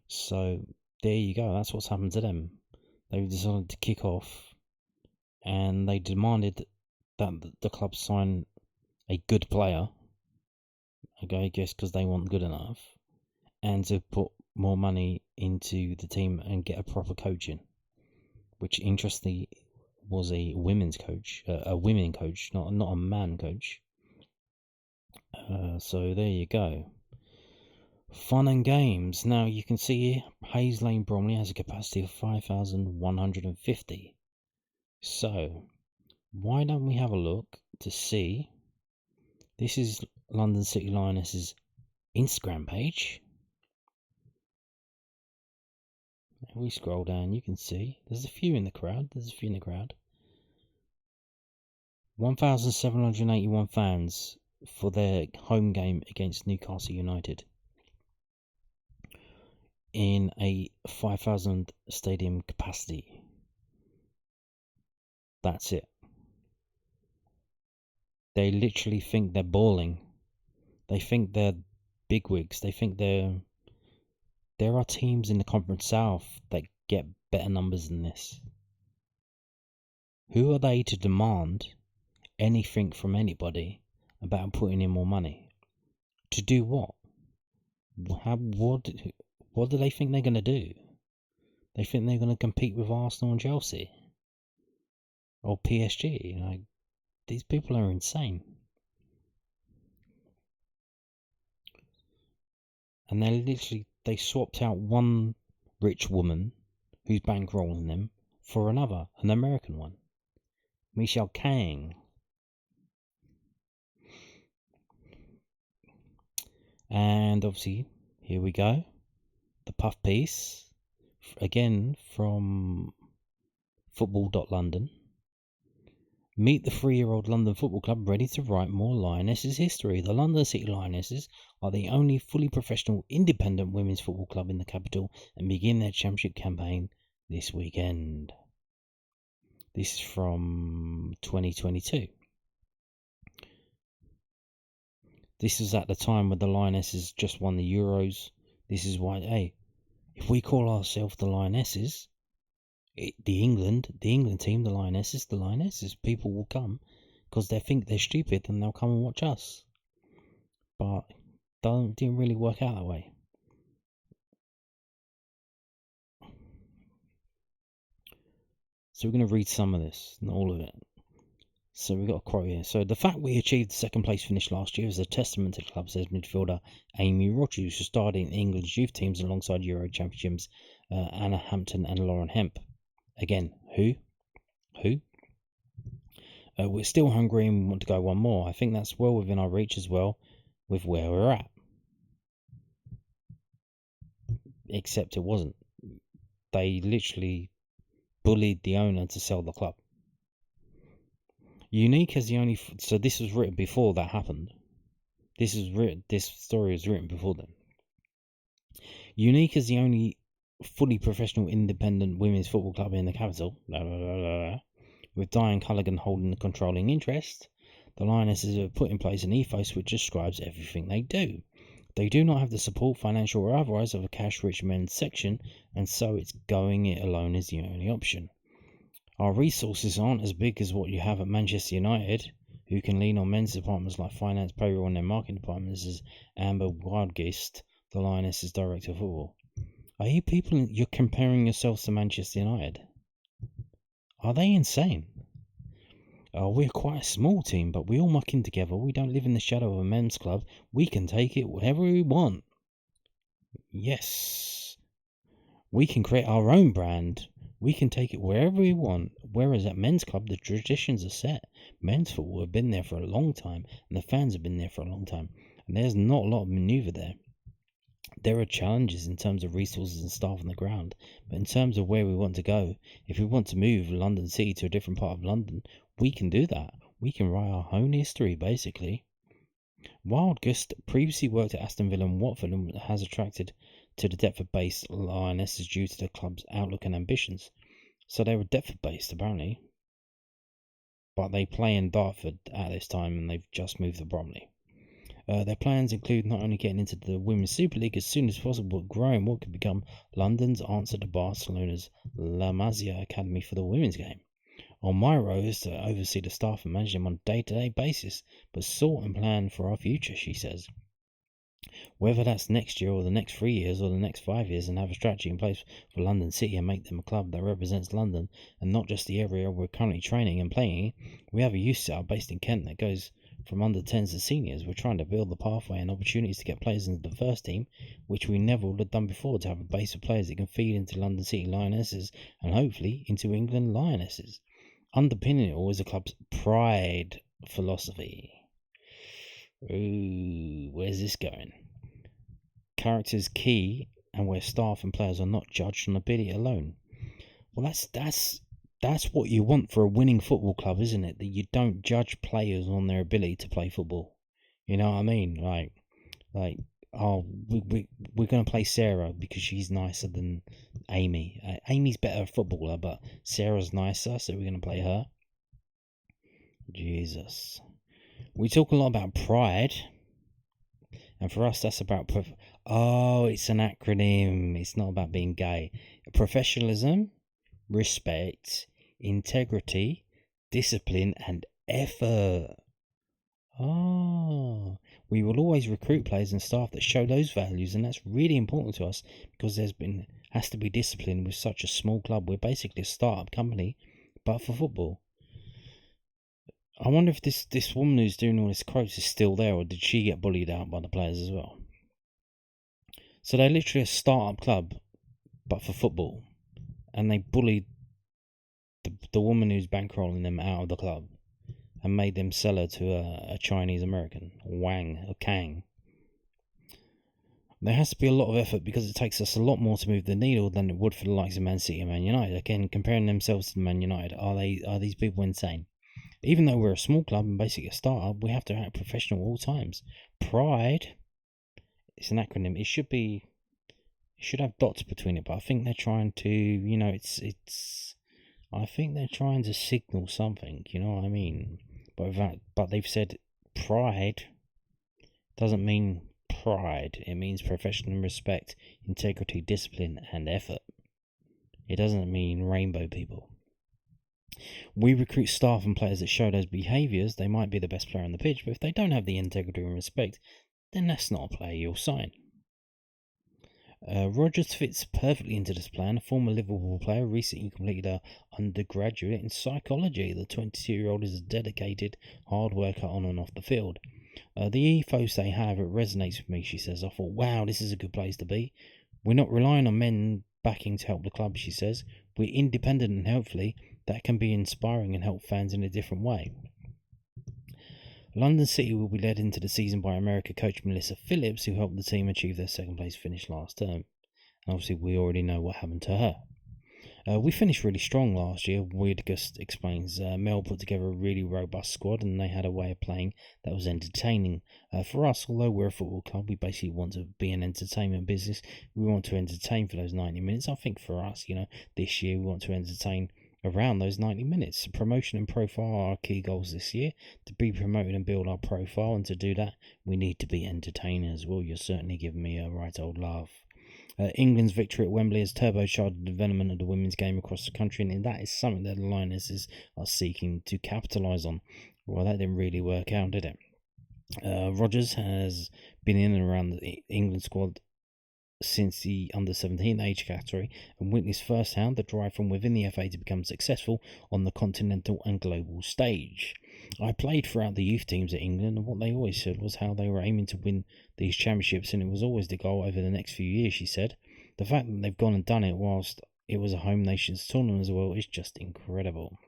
So, there you go. That's what's happened to them. They've decided to kick off, and they demanded that the club sign a good player, okay, I guess because they want good enough, and to put more money into the team and get a proper coaching, which interestingly was a women's coach, a women coach, not a man coach. So there you go. Fun and games. Now you can see here, Hayes Lane Bromley has a capacity of 5,150. So why don't we have a look to see? This is London City Lionesses' Instagram page. If we scroll down, you can see there's a few in the crowd. 1,781 fans for their home game against Newcastle United in a 5,000 stadium capacity. That's it. They literally think they're balling. They think they're bigwigs. They think there are teams in the Conference South that get better numbers than this. Who are they to demand anything from anybody about putting in more money? To do what? What do they think they're going to do? They think they're going to compete with Arsenal and Chelsea? Or PSG? Like, these people are insane. And they swapped out one rich woman who's bankrolling them for another, an American one. Michelle Kang. And obviously, here we go. The puff piece, again from football.london. Meet the 3-year-old London Football Club ready to write more Lionesses history. The London City Lionesses are the only fully professional independent women's football club in the capital and begin their championship campaign this weekend. This is from 2022. This is at the time when the Lionesses just won the Euros. This is why, hey, if we call ourselves the Lionesses, the England team, the Lionesses, people will come because they think they're stupid and they'll come and watch us. But didn't really work out that way. So we're going to read some of this, not all of it. So we've got a quote here. So the fact we achieved the second place finish last year is a testament to the club, says midfielder Amy Rogers, who starred in England's youth teams alongside Euro champions Anna Hampton and Lauren Hemp. Again, who? We're still hungry and we want to go one more. I think that's well within our reach as well with where we're at. Except it wasn't. They literally bullied the owner to sell the club. Unique as the only... So this was written before that happened. This story was written before then. Unique as the only fully professional independent women's football club in the capital, with Diane Culligan holding the controlling interest, the Lionesses have put in place an ethos which describes everything they do. They do not have the support, financial or otherwise, of a cash-rich men's section, and so it's going it alone is the only option. Our resources aren't as big as what you have at Manchester United, who can lean on men's departments like finance, payroll and their marketing departments, as Amber Wildgeist, the Lionesses Director of Football. Are you people, you're comparing yourselves to Manchester United? Are they insane? We're quite a small team, but we all muck in together. We don't live in the shadow of a men's club. We can take it wherever we want. Yes. We can create our own brand. We can take it wherever we want. Whereas at men's club, the traditions are set. Men's football have been there for a long time, and the fans have been there for a long time. And there's not a lot of manoeuvre there. There are challenges in terms of resources and staff on the ground, but in terms of where we want to go, if we want to move London City to a different part of London, we can do that. We can write our own history, basically. Wildgust previously worked at Aston Villa and Watford and has attracted to the Deptford-based Lionesses due to the club's outlook and ambitions. So they were Deptford-based, apparently. But they play in Dartford at this time and they've just moved to Bromley. Their plans include not only getting into the Women's Super League as soon as possible, but growing what could become London's answer to Barcelona's La Masia Academy for the women's game. On my role is to oversee the staff and manage them on a day-to-day basis, but sort and plan for our future, she says. Whether that's next year or the next 3 years or the next 5 years, and have a strategy in place for London City and make them a club that represents London and not just the area we're currently training and playing. We have a youth setup based in Kent that goes from under 10s to seniors. We're trying to build the pathway and opportunities to get players into the first team, which we never would have done before, to have a base of players that can feed into London City Lionesses and hopefully into England Lionesses. Underpinning it all is the club's pride philosophy. Ooh, where's this going? Character is key, and where staff and players are not judged on ability alone. Well, that's what you want for a winning football club, isn't it? That you don't judge players on their ability to play football. You know what I mean? Like, oh, we're going to play Sarah because she's nicer than Amy. Amy's better footballer, but Sarah's nicer, so we're going to play her. Jesus. We talk a lot about pride, and for us, that's about it's an acronym. It's not about being gay. Professionalism, respect, integrity, discipline, and effort. We will always recruit players and staff that show those values, and that's really important to us because has to be discipline with such a small club. We're basically a startup company, but for football. I wonder if this woman who's doing all this quotes is still there, or did she get bullied out by the players as well? So they're literally a startup club, but for football, and they bullied the woman who's bankrolling them out of the club and made them sell her to a Chinese American, Wang or Kang. There has to be a lot of effort because it takes us a lot more to move the needle than it would for the likes of Man City and Man United. Again, comparing themselves to Man United, are these people insane? Even though we're a small club and basically a startup, we have to act professional at all times. Pride, it's an acronym. It should have dots between it, but I think they're trying to, I think they're trying to signal something, you know what I mean? But they've said pride doesn't mean pride. It means professional respect, integrity, discipline, and effort. It doesn't mean rainbow people. We recruit staff and players that show those behaviours. They might be the best player on the pitch, but if they don't have the integrity and respect, then that's not a player you'll sign. Rogers fits perfectly into this plan. A former Liverpool player, recently completed an undergraduate in psychology. The 22-year-old is a dedicated hard worker on and off the field. The ethos they have, it resonates with me, she says. I thought, wow, this is a good place to be. We're not relying on men backing to help the club, she says. We're independent, and hopefully that can be inspiring and help fans in a different way. London City will be led into the season by America coach Melissa Phillips, who helped the team achieve their second place finish last term. And obviously we already know what happened to her. We finished really strong last year, Weirdgust explains. Mel put together a really robust squad, and they had a way of playing that was entertaining. For us, although we're a football club, we basically want to be an entertainment business. We want to entertain for those 90 minutes. I think for us, this year we want to entertain around those 90 minutes. Promotion and profile are our key goals this year. To be promoted and build our profile, and to do that, we need to be entertainers. Well, you're certainly giving me a right old laugh. England's victory at Wembley has turbocharged the development of the women's game across the country, and that is something that the Lionesses are seeking to capitalise on. Well, that didn't really work out, did it? Rogers has been in and around the England squad since the under-17 age category and witnessed firsthand the drive from within the FA to become successful on the continental and global stage. I played throughout the youth teams at England, and what they always said was how they were aiming to win these championships, and it was always the goal over the next few years, she said. The fact that they've gone and done it whilst it was a home nations tournament as well is just incredible.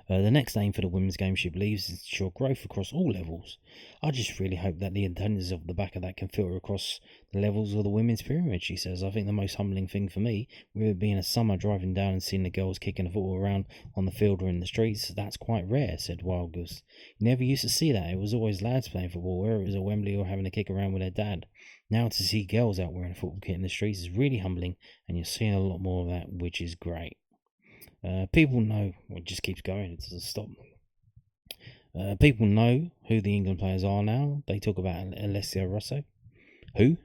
The next aim for the women's game, she believes, is to ensure growth across all levels. I just really hope that the attendance of the back of that can filter across the levels of the women's pyramid, she says. I think the most humbling thing for me, with it being a summer, driving down and seeing the girls kicking the football around on the field or in the streets, that's quite rare, said Wild Goose. You never used to see that. It was always lads playing football, whether it was at Wembley or having a kick around with their dad. Now to see girls out wearing a football kit in the streets is really humbling, and you're seeing a lot more of that, which is great. People know, it just keeps going, it doesn't stop. People know who the England players are now. They talk about Alessia Russo. Who?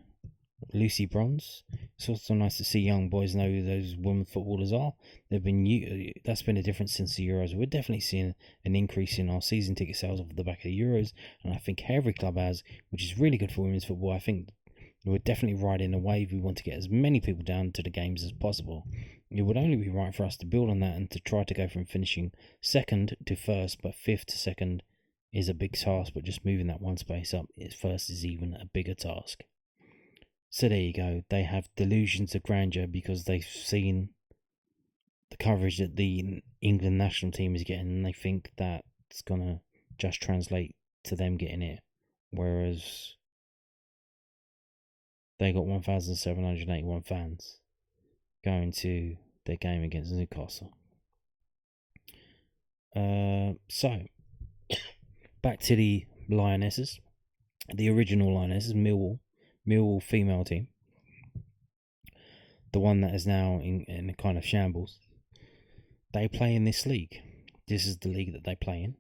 Lucy Bronze. It's also nice to see young boys know who those women footballers are. That's been a difference since the Euros. We're definitely seeing an increase in our season ticket sales off the back of the Euros, and I think every club has, which is really good for women's football. I think we're definitely riding a wave. We want to get as many people down to the games as possible. It would only be right for us to build on that and to try to go from finishing second to first, but fifth to second is a big task, but just moving that one space up first is even a bigger task. So there you go. They have delusions of grandeur because they've seen the coverage that the England national team is getting, and they think that's going to just translate to them getting it. Whereas they got 1,781 fans going to their game against Newcastle. So, back to the Lionesses. The original Lionesses, Millwall female team. The one that is now in a kind of shambles. They play in this league. This is the league that they play in.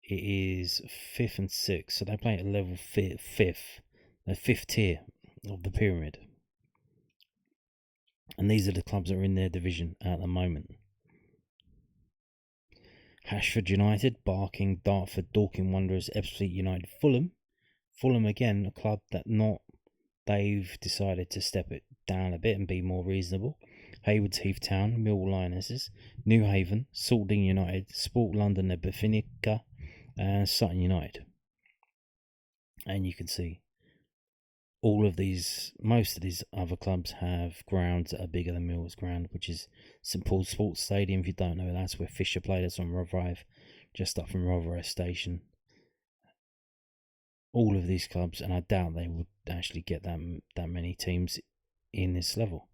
It is 5th and 6th, so they play at level 5th, the 5th tier of the pyramid. And these are the clubs that are in their division at the moment. Ashford United, Barking, Dartford, Dorking Wanderers, Ebbsfleet United, Fulham. Fulham again, a club that they've decided to step it down a bit and be more reasonable. Haywards Heath Town, Millwall Lionesses, New Haven, Saltdean United, Sport London, Benfica, and Sutton United. And you can see most of these other clubs have grounds that are bigger than Millwall's ground, which is St Paul's Sports Stadium. If you don't know, that's where Fisher played. That's on Rotherhithe, just up from Rotherhithe Station. All of these clubs, and I doubt they would actually get that many teams in this level.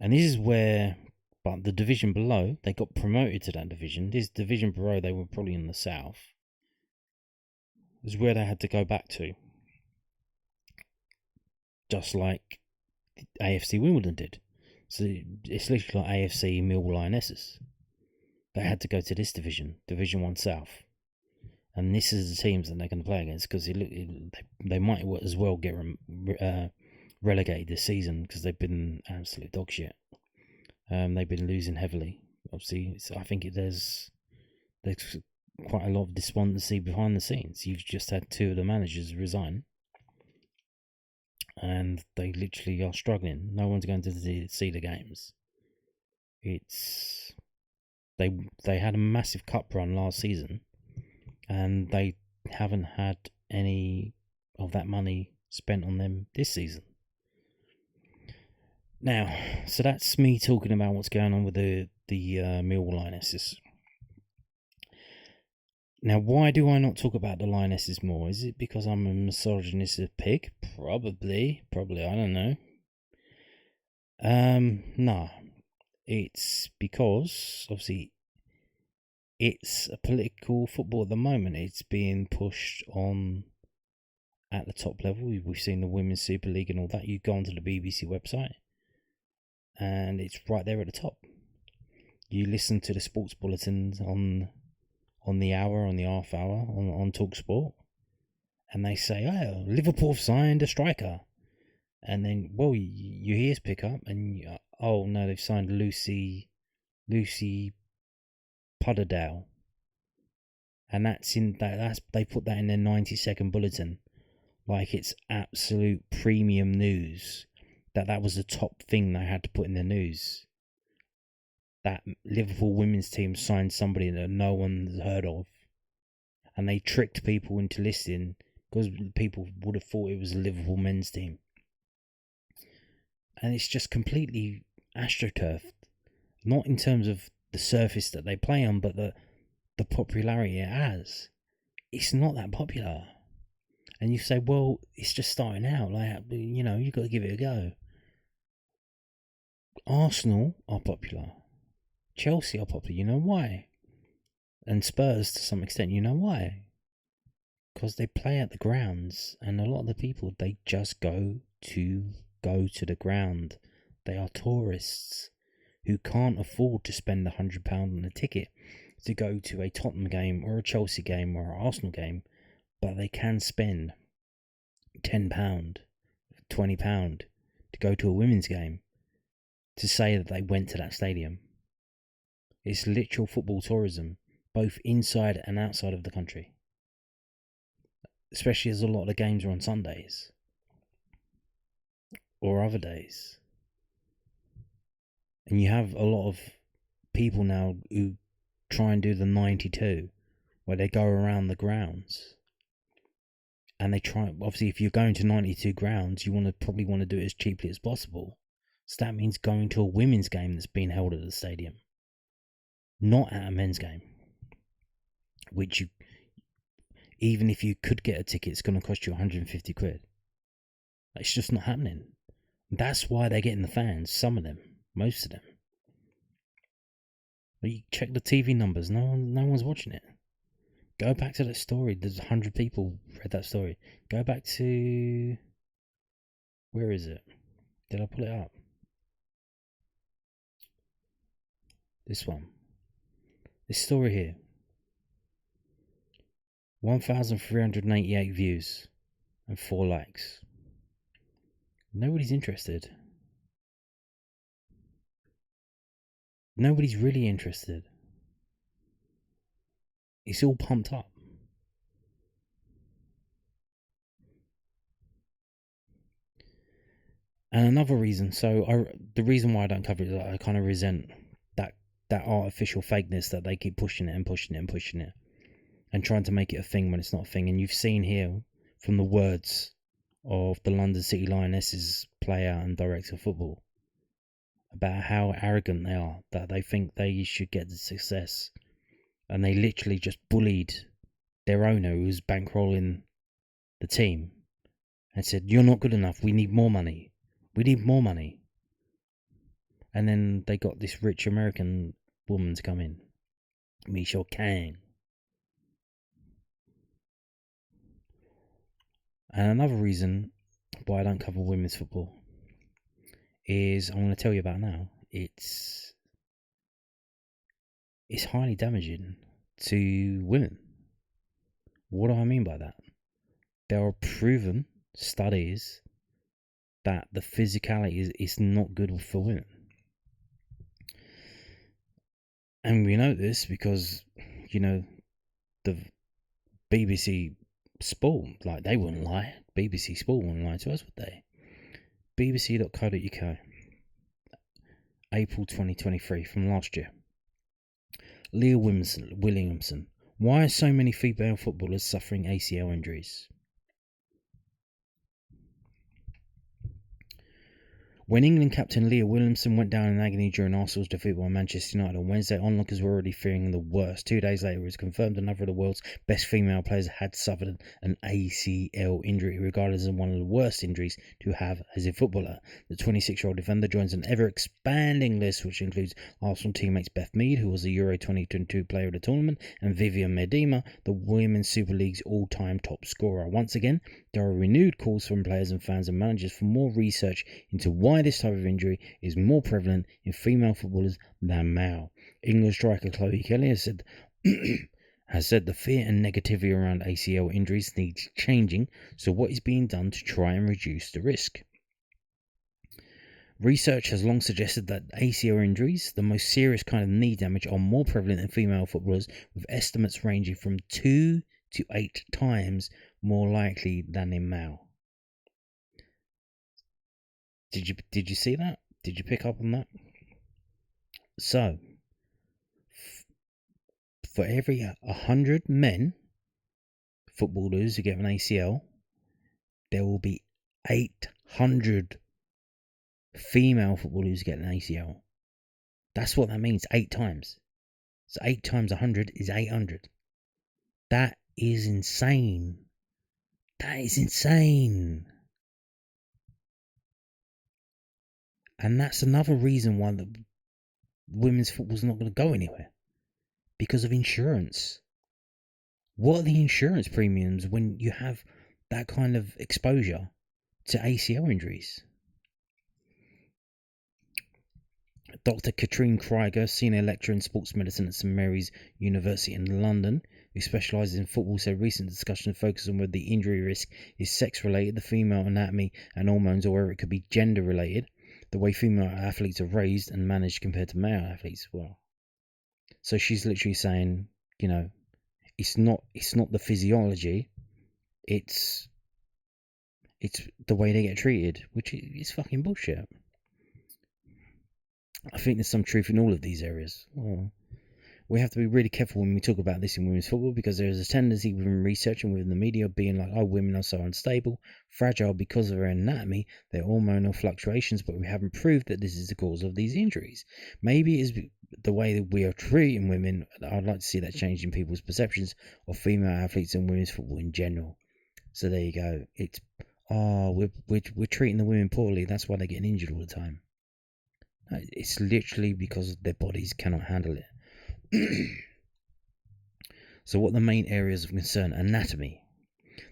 And this is where, but the division below, they got promoted to that division. This division below, they were probably in the south, is where they had to go back to. Just like AFC Wimbledon did. So it's literally like AFC Millwall Lionesses. They had to go to this division, Division 1 South. And this is the teams that they're going to play against, because they might as well get relegated this season because they've been absolute dog shit. They've been losing heavily. Obviously, I think there's quite a lot of despondency behind the scenes. You've just had 2 of the managers resign, and they literally are struggling. No one's going to see the games. They had a massive cup run last season, and they haven't had any of that money spent on them this season. Now, so that's me talking about what's going on with the Millwall Lionesses. Now, why do I not talk about the Lionesses more? Is it because I'm a misogynistic pig? Probably, I don't know. No. It's because, obviously, it's a political football at the moment. It's being pushed on at the top level. We've seen the Women's Super League and all that. You go onto the BBC website, and it's right there at the top. You listen to the sports bulletins on the hour, on the half hour, on TalkSport, and they say, "Oh, Liverpool signed a striker," and then, well, you hear his pick up, and oh no, they've signed Lucy Pudderdale, and they put that in their 90-second bulletin, like it's absolute premium news. That was the top thing they had to put in the news. That Liverpool women's team signed somebody that no one's heard of, and they tricked people into listening because people would have thought it was a Liverpool men's team. And it's just completely astroturfed, not in terms of the surface that they play on, but the popularity it has. It's not that popular. And you say, well, it's just starting out, like, you know, you've got to give it a go. Arsenal are popular. Chelsea are popular. You know why? And Spurs, to some extent, you know why? Because they play at the grounds, and a lot of the people, they just go to the ground. They are tourists who can't afford to spend £100 on a ticket to go to a Tottenham game or a Chelsea game or an Arsenal game, but they can spend £10, £20 to go to a women's game to say that they went to that stadium. It's literal football tourism, both inside and outside of the country. Especially as a lot of the games are on Sundays or other days. And you have a lot of people now who try and do the 92, where they go around the grounds. And they try, obviously, if you're going to 92 grounds, you probably want to do it as cheaply as possible. So that means going to a women's game that's being held at the stadium, not at a men's game. Which even if you could get a ticket, it's going to cost you 150 quid. It's just not happening. That's why they're getting the fans. Some of them, most of them. But you check the TV numbers. No one's watching it. Go back to that story. There's 100 people read that story. Go back to... Where is it? Did I pull it up? This one. This story here. 1,388 views and 4 likes. Nobody's interested. Nobody's really interested. It's all pumped up. And another reason, the reason why I don't cover it is that I kind of resent that artificial fakeness that they keep pushing it and trying to make it a thing when it's not a thing. And you've seen here from the words of the London City Lionesses player and director of football about how arrogant they are, that they think they should get the success. And they literally just bullied their owner, who was bankrolling the team, and said, "You're not good enough. We need more money. We need more money." And then they got this rich American woman to come in, Michelle Kang. And another reason why I don't cover women's football is, I'm going to tell you about now. It's highly damaging to women. What do I mean by that? There are proven studies that the physicality is not good for women. And we know this because, the BBC Sport, they wouldn't lie. BBC Sport wouldn't lie to us, would they? BBC.co.uk, April 2023, from last year. Leah Williamson. Why are so many female footballers suffering ACL injuries? When England captain Leah Williamson went down in agony during Arsenal's defeat by Manchester United on Wednesday, onlookers were already fearing the worst. 2 days later, it was confirmed another of the world's best female players had suffered an ACL injury, regarded as one of the worst injuries to have as a footballer. The 26-year-old defender joins an ever-expanding list, which includes Arsenal teammates Beth Mead, who was the Euro 2022 player of the tournament, and Vivian Miedema, the Women's Super League's all-time top scorer. Once again, there are renewed calls from players and fans and managers for more research into why this type of injury is more prevalent in female footballers than male. England striker Chloe Kelly has said the fear and negativity around ACL injuries needs changing, so what is being done to try and reduce the risk? Research has long suggested that ACL injuries, the most serious kind of knee damage, are more prevalent in female footballers, with estimates ranging from 2 to 8 times more likely than in male. Did you see that? Did you pick up on that? So, for every 100 men footballers who get an ACL, there will be 800 female footballers who get an ACL. That's what that means, 8 times. So 8 times 100 is 800. That is insane. That is insane. And that's another reason why the women's football's not going to go anywhere. Because of insurance. What are the insurance premiums when you have that kind of exposure to ACL injuries? Dr. Katrine Krieger, senior lecturer in sports medicine at St Mary's University in London, who specialises in football, said recent discussions focus on whether the injury risk is sex-related, the female anatomy and hormones, or whether it could be gender-related, the way female athletes are raised and managed compared to male athletes as well. So she's literally saying, you know, it's not the physiology, it's the way they get treated, which is fucking bullshit. I think there's some truth in all of these areas. Well, we have to be really careful when we talk about this in women's football, because there is a tendency within research and within the media being like, oh, women are so unstable, fragile because of their anatomy, their hormonal fluctuations, but we haven't proved that this is the cause of these injuries. Maybe it is the way that we are treating women. I'd like to see that change in people's perceptions of female athletes and women's football in general. So there you go. It's, we're treating the women poorly, that's why they're getting injured all the time. It's literally because their bodies cannot handle it. So what are the main areas of concern? Anatomy.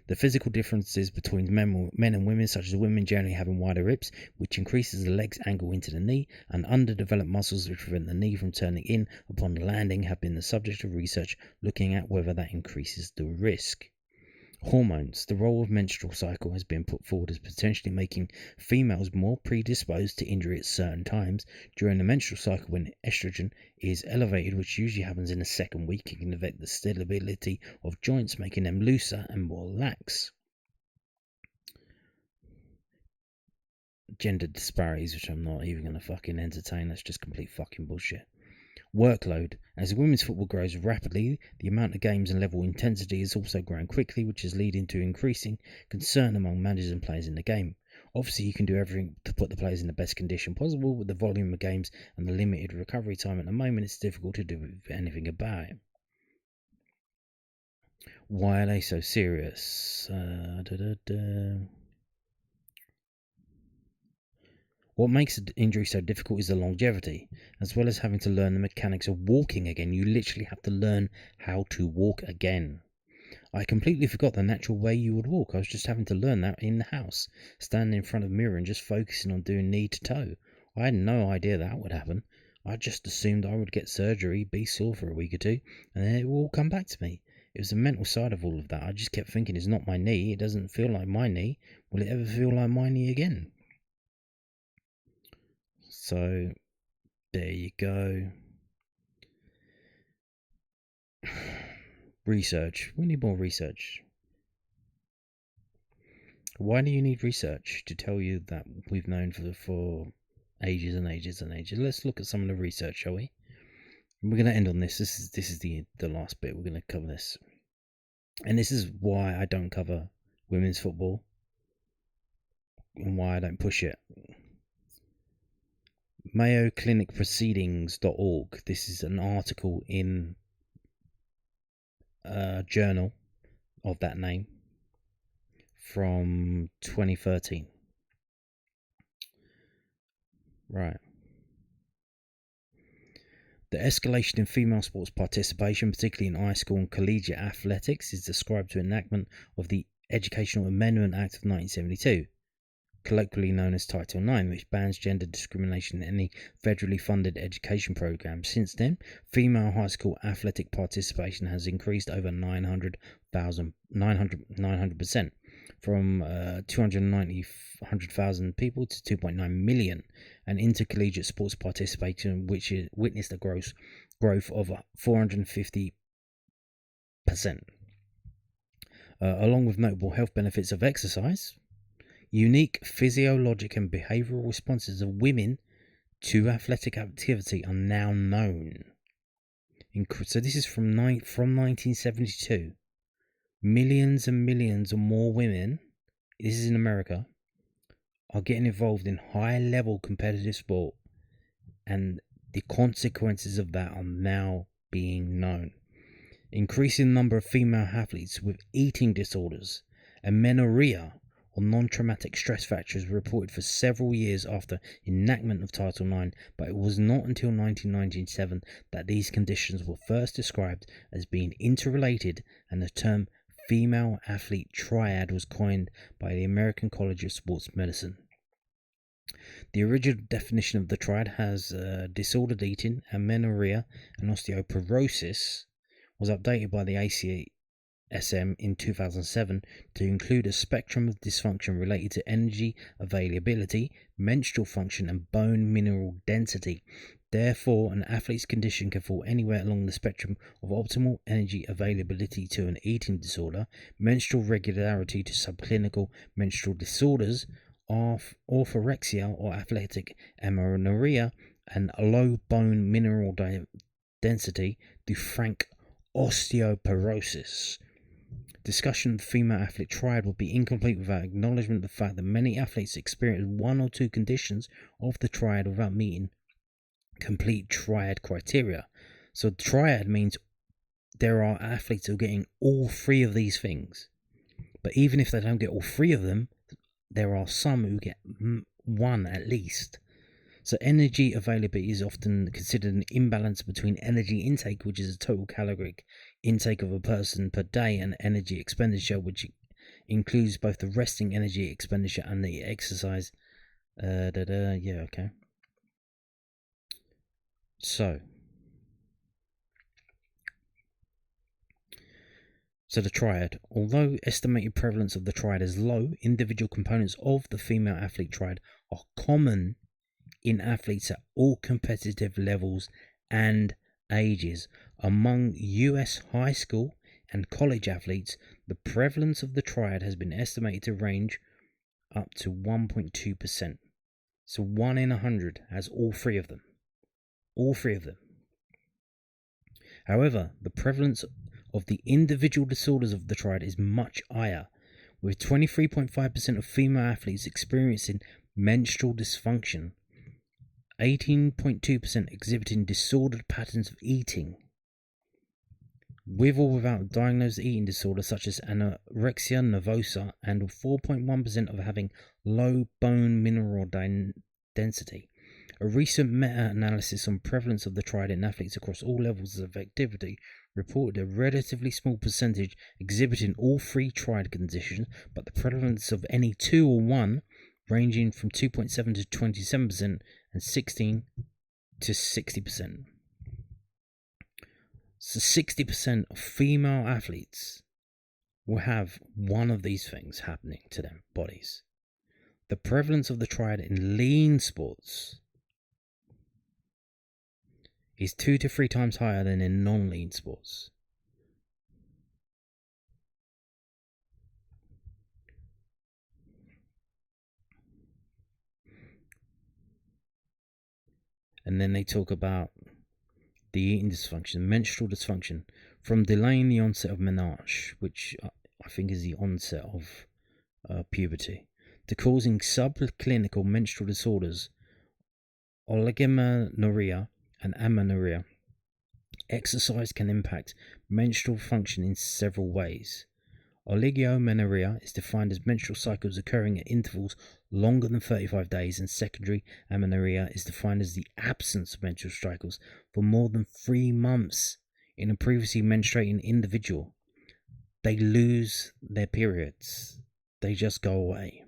The physical differences between men and women, such as women generally having wider hips, which increases the leg's angle into the knee, and underdeveloped muscles which prevent the knee from turning in upon the landing, have been the subject of research looking at whether that increases the risk. Hormones. The role of menstrual cycle has been put forward as potentially making females more predisposed to injury at certain times during the menstrual cycle, when estrogen is elevated, which usually happens in the second week. It can affect the stability of joints, making them looser and more lax. Gender disparities, which I'm not even going to fucking entertain. That's just complete fucking bullshit. Workload. As women's football grows rapidly, the amount of games and level intensity is also growing quickly, which is leading to increasing concern among managers and players in the game. Obviously, you can do everything to put the players in the best condition possible, but the volume of games and the limited recovery time at the moment, it's difficult to do anything about it. Why are they so serious? What makes an injury so difficult is the longevity, as well as having to learn the mechanics of walking again. You literally have to learn how to walk again. I completely forgot the natural way you would walk. I was just having to learn that in the house, standing in front of a mirror and just focusing on doing knee to toe. I had no idea that would happen. I just assumed I would get surgery, be sore for a week or two, and then it will all come back to me. It was the mental side of all of that. I just kept thinking, it's not my knee. It doesn't feel like my knee. Will it ever feel like my knee again? So, there you go. Research. We need more research. Why do you need research? To tell you that we've known for ages and ages and ages. Let's look at some of the research, shall we? We're going to end on this. This is the last bit. We're going to cover this. And this is why I don't cover women's football and why I don't push it. MayoClinicProceedings.org. This is an article in a journal of that name from 2013. Right. The escalation in female sports participation, particularly in high school and collegiate athletics, is described to enactment of the Educational Amendment Act of 1972. Colloquially known as Title IX, which bans gender discrimination in any federally funded education program. Since then, female high school athletic participation has increased over 900%, from 290,000 people to 2.9 million, and intercollegiate sports participation, which witnessed a growth of 450%. Along with notable health benefits of exercise, unique physiologic and behavioural responses of women to athletic activity are now known. So this is from 1972. Millions and millions or more women, this is in America, are getting involved in high-level competitive sport, and the consequences of that are now being known. Increasing number of female athletes with eating disorders and menorrhea or non-traumatic stress fractures were reported for several years after enactment of Title IX, but it was not until 1997 that these conditions were first described as being interrelated, and the term female athlete triad was coined by the American College of Sports Medicine. The original definition of the triad has disordered eating, amenorrhea, and osteoporosis, was updated by the ACSM in 2007 to include a spectrum of dysfunction related to energy availability, menstrual function, and bone mineral density. Therefore, an athlete's condition can fall anywhere along the spectrum of optimal energy availability to an eating disorder, menstrual regularity to subclinical menstrual disorders, orthorexia or athletic amenorrhea, and low bone mineral density to frank osteoporosis. Discussion of the female athlete triad would be incomplete without acknowledgement of the fact that many athletes experience one or two conditions of the triad without meeting complete triad criteria. So triad means there are athletes who are getting all three of these things, but even if they don't get all three of them, there are some who get one at least. So energy availability is often considered an imbalance between energy intake, which is a total caloric intake of a person per day, and energy expenditure, which includes both the resting energy expenditure and the exercise. Okay. So the triad. Although estimated prevalence of the triad is low, individual components of the female athlete triad are common in athletes at all competitive levels and ages. Among US high school and college athletes, the prevalence of the triad has been estimated to range up to 1.2%. So 1 in 100 has all three of them. All three of them. However, the prevalence of the individual disorders of the triad is much higher, with 23.5% of female athletes experiencing menstrual dysfunction, 18.2% exhibiting disordered patterns of eating, with or without diagnosed eating disorder such as anorexia nervosa, and 4.1% of having low bone mineral density. A recent meta-analysis on prevalence of the triad in athletes across all levels of activity reported a relatively small percentage exhibiting all three triad conditions, but the prevalence of any two or one ranging from 2.7 to 27% and 16 to 60%. So 60% of female athletes will have one of these things happening to their bodies. The prevalence of the triad in lean sports is 2 to 3 times higher than in non-lean sports. And then they talk about the eating dysfunction, menstrual dysfunction, from delaying the onset of menarche, which I think is the onset of puberty, to causing subclinical menstrual disorders, oligomenorrhea and amenorrhea. Exercise can impact menstrual function in several ways. Oligomenorrhea is defined as menstrual cycles occurring at intervals longer than 35 days, and secondary amenorrhea is defined as the absence of menstrual cycles for more than 3 months in a previously menstruating individual. They lose their periods. They just go away.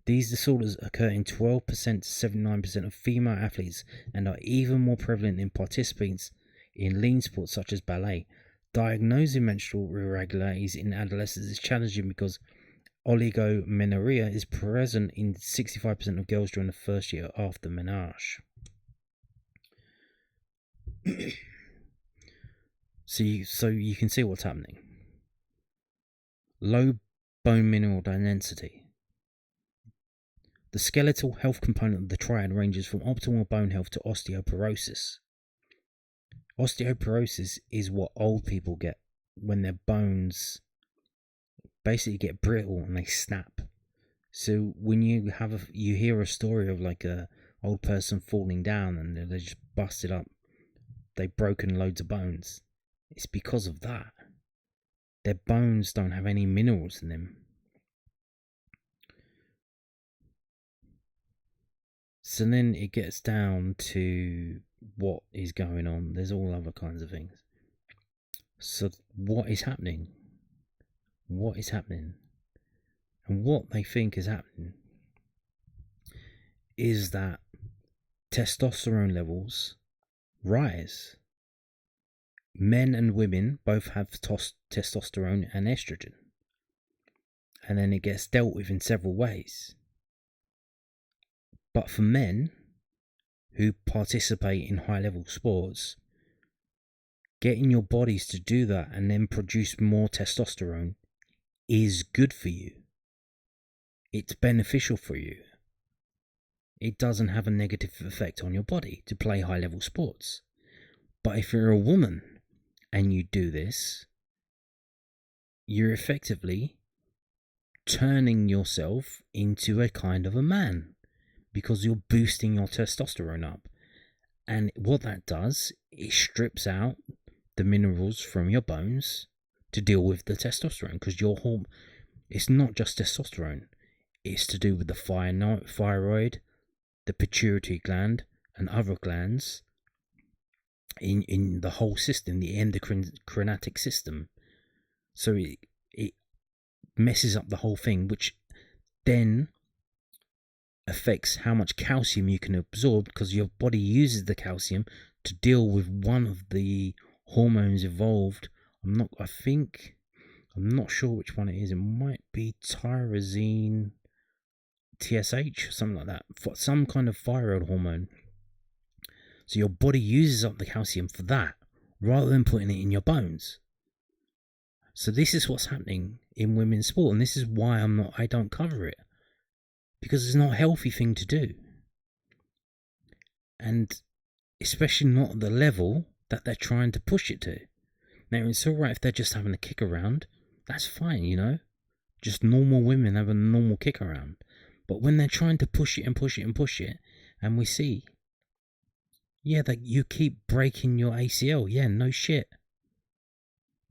These disorders occur in 12% to 79% of female athletes and are even more prevalent in participants in lean sports such as ballet. Diagnosing menstrual irregularities in adolescents is challenging because oligomenorrhea is present in 65% of girls during the first year after menarche. So you can see what's happening. Low bone mineral density. The skeletal health component of the triad ranges from optimal bone health to osteoporosis. Osteoporosis is what old people get when their bones basically get brittle and they snap. So when you hear a story of like a old person falling down and they just busted up, they've broken loads of bones, it's because of that. Their bones don't have any minerals in them. So then it gets down to what is going on. There's all other kinds of things. So what is happening? What is happening? And what they think is happening is that testosterone levels rise. men and women both have testosterone and estrogen. And then it gets dealt with in several ways. But for men who participate in high-level sports, getting your bodies to do that and then produce more testosterone is good for you. It's beneficial for you. It doesn't have a negative effect on your body to play high-level sports. But if you're a woman and you do this, you're effectively turning yourself into a kind of a man because you're boosting your testosterone up. And what that does, it strips out the minerals from your bones to deal with the testosterone, because your hormone, it's not just testosterone, it's to do with the thyroid, the pituitary gland, and other glands in the whole system, the endocrinatic system. So it messes up the whole thing, which then affects how much calcium you can absorb, because your body uses the calcium to deal with one of the hormones involved. I'm not sure which one it is. It might be tyrosine, TSH, something like that, for some kind of thyroid hormone. So your body uses up the calcium for that rather than putting it in your bones. So this is what's happening in women's sport, and this is why I don't cover it, because it's not a healthy thing to do, and especially not at the level that they're trying to push it to. Now, it's all right if they're just having a kick around, that's fine, you know, just normal women have a normal kick around. But when they're trying to push it and push it and push it, and we see, that you keep breaking your ACL, no shit.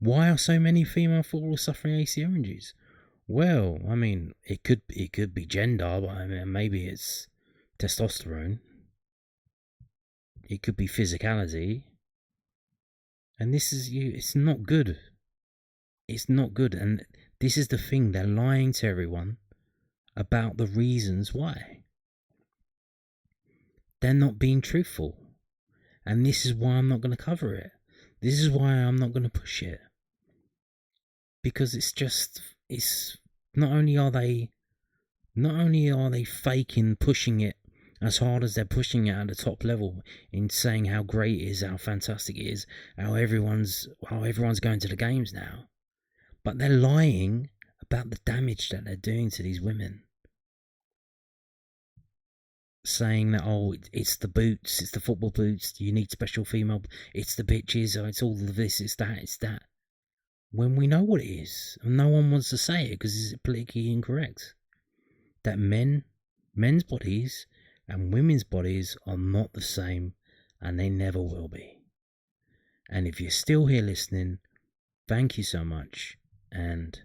Why are so many female footballers suffering ACL injuries? Well, I mean, it could be gender, but I mean, maybe it's testosterone. It could be physicality. And this is it's not good. It's not good. And this is the thing, they're lying to everyone about the reasons why. They're not being truthful. And this is why I'm not going to cover it. This is why I'm not going to push it. Because it's not only are they faking pushing it as hard as they're pushing it at the top level in saying how great it is, how fantastic it is, how everyone's going to the games now, but they're lying about the damage that they're doing to these women. Saying that, it's the boots, it's the football boots, you need special female, it's the bitches, it's all of this, it's that. When we know what it is, and no one wants to say it because it's politically incorrect. That men's bodies and women's bodies are not the same, and they never will be. And if you're still here listening, thank you so much, and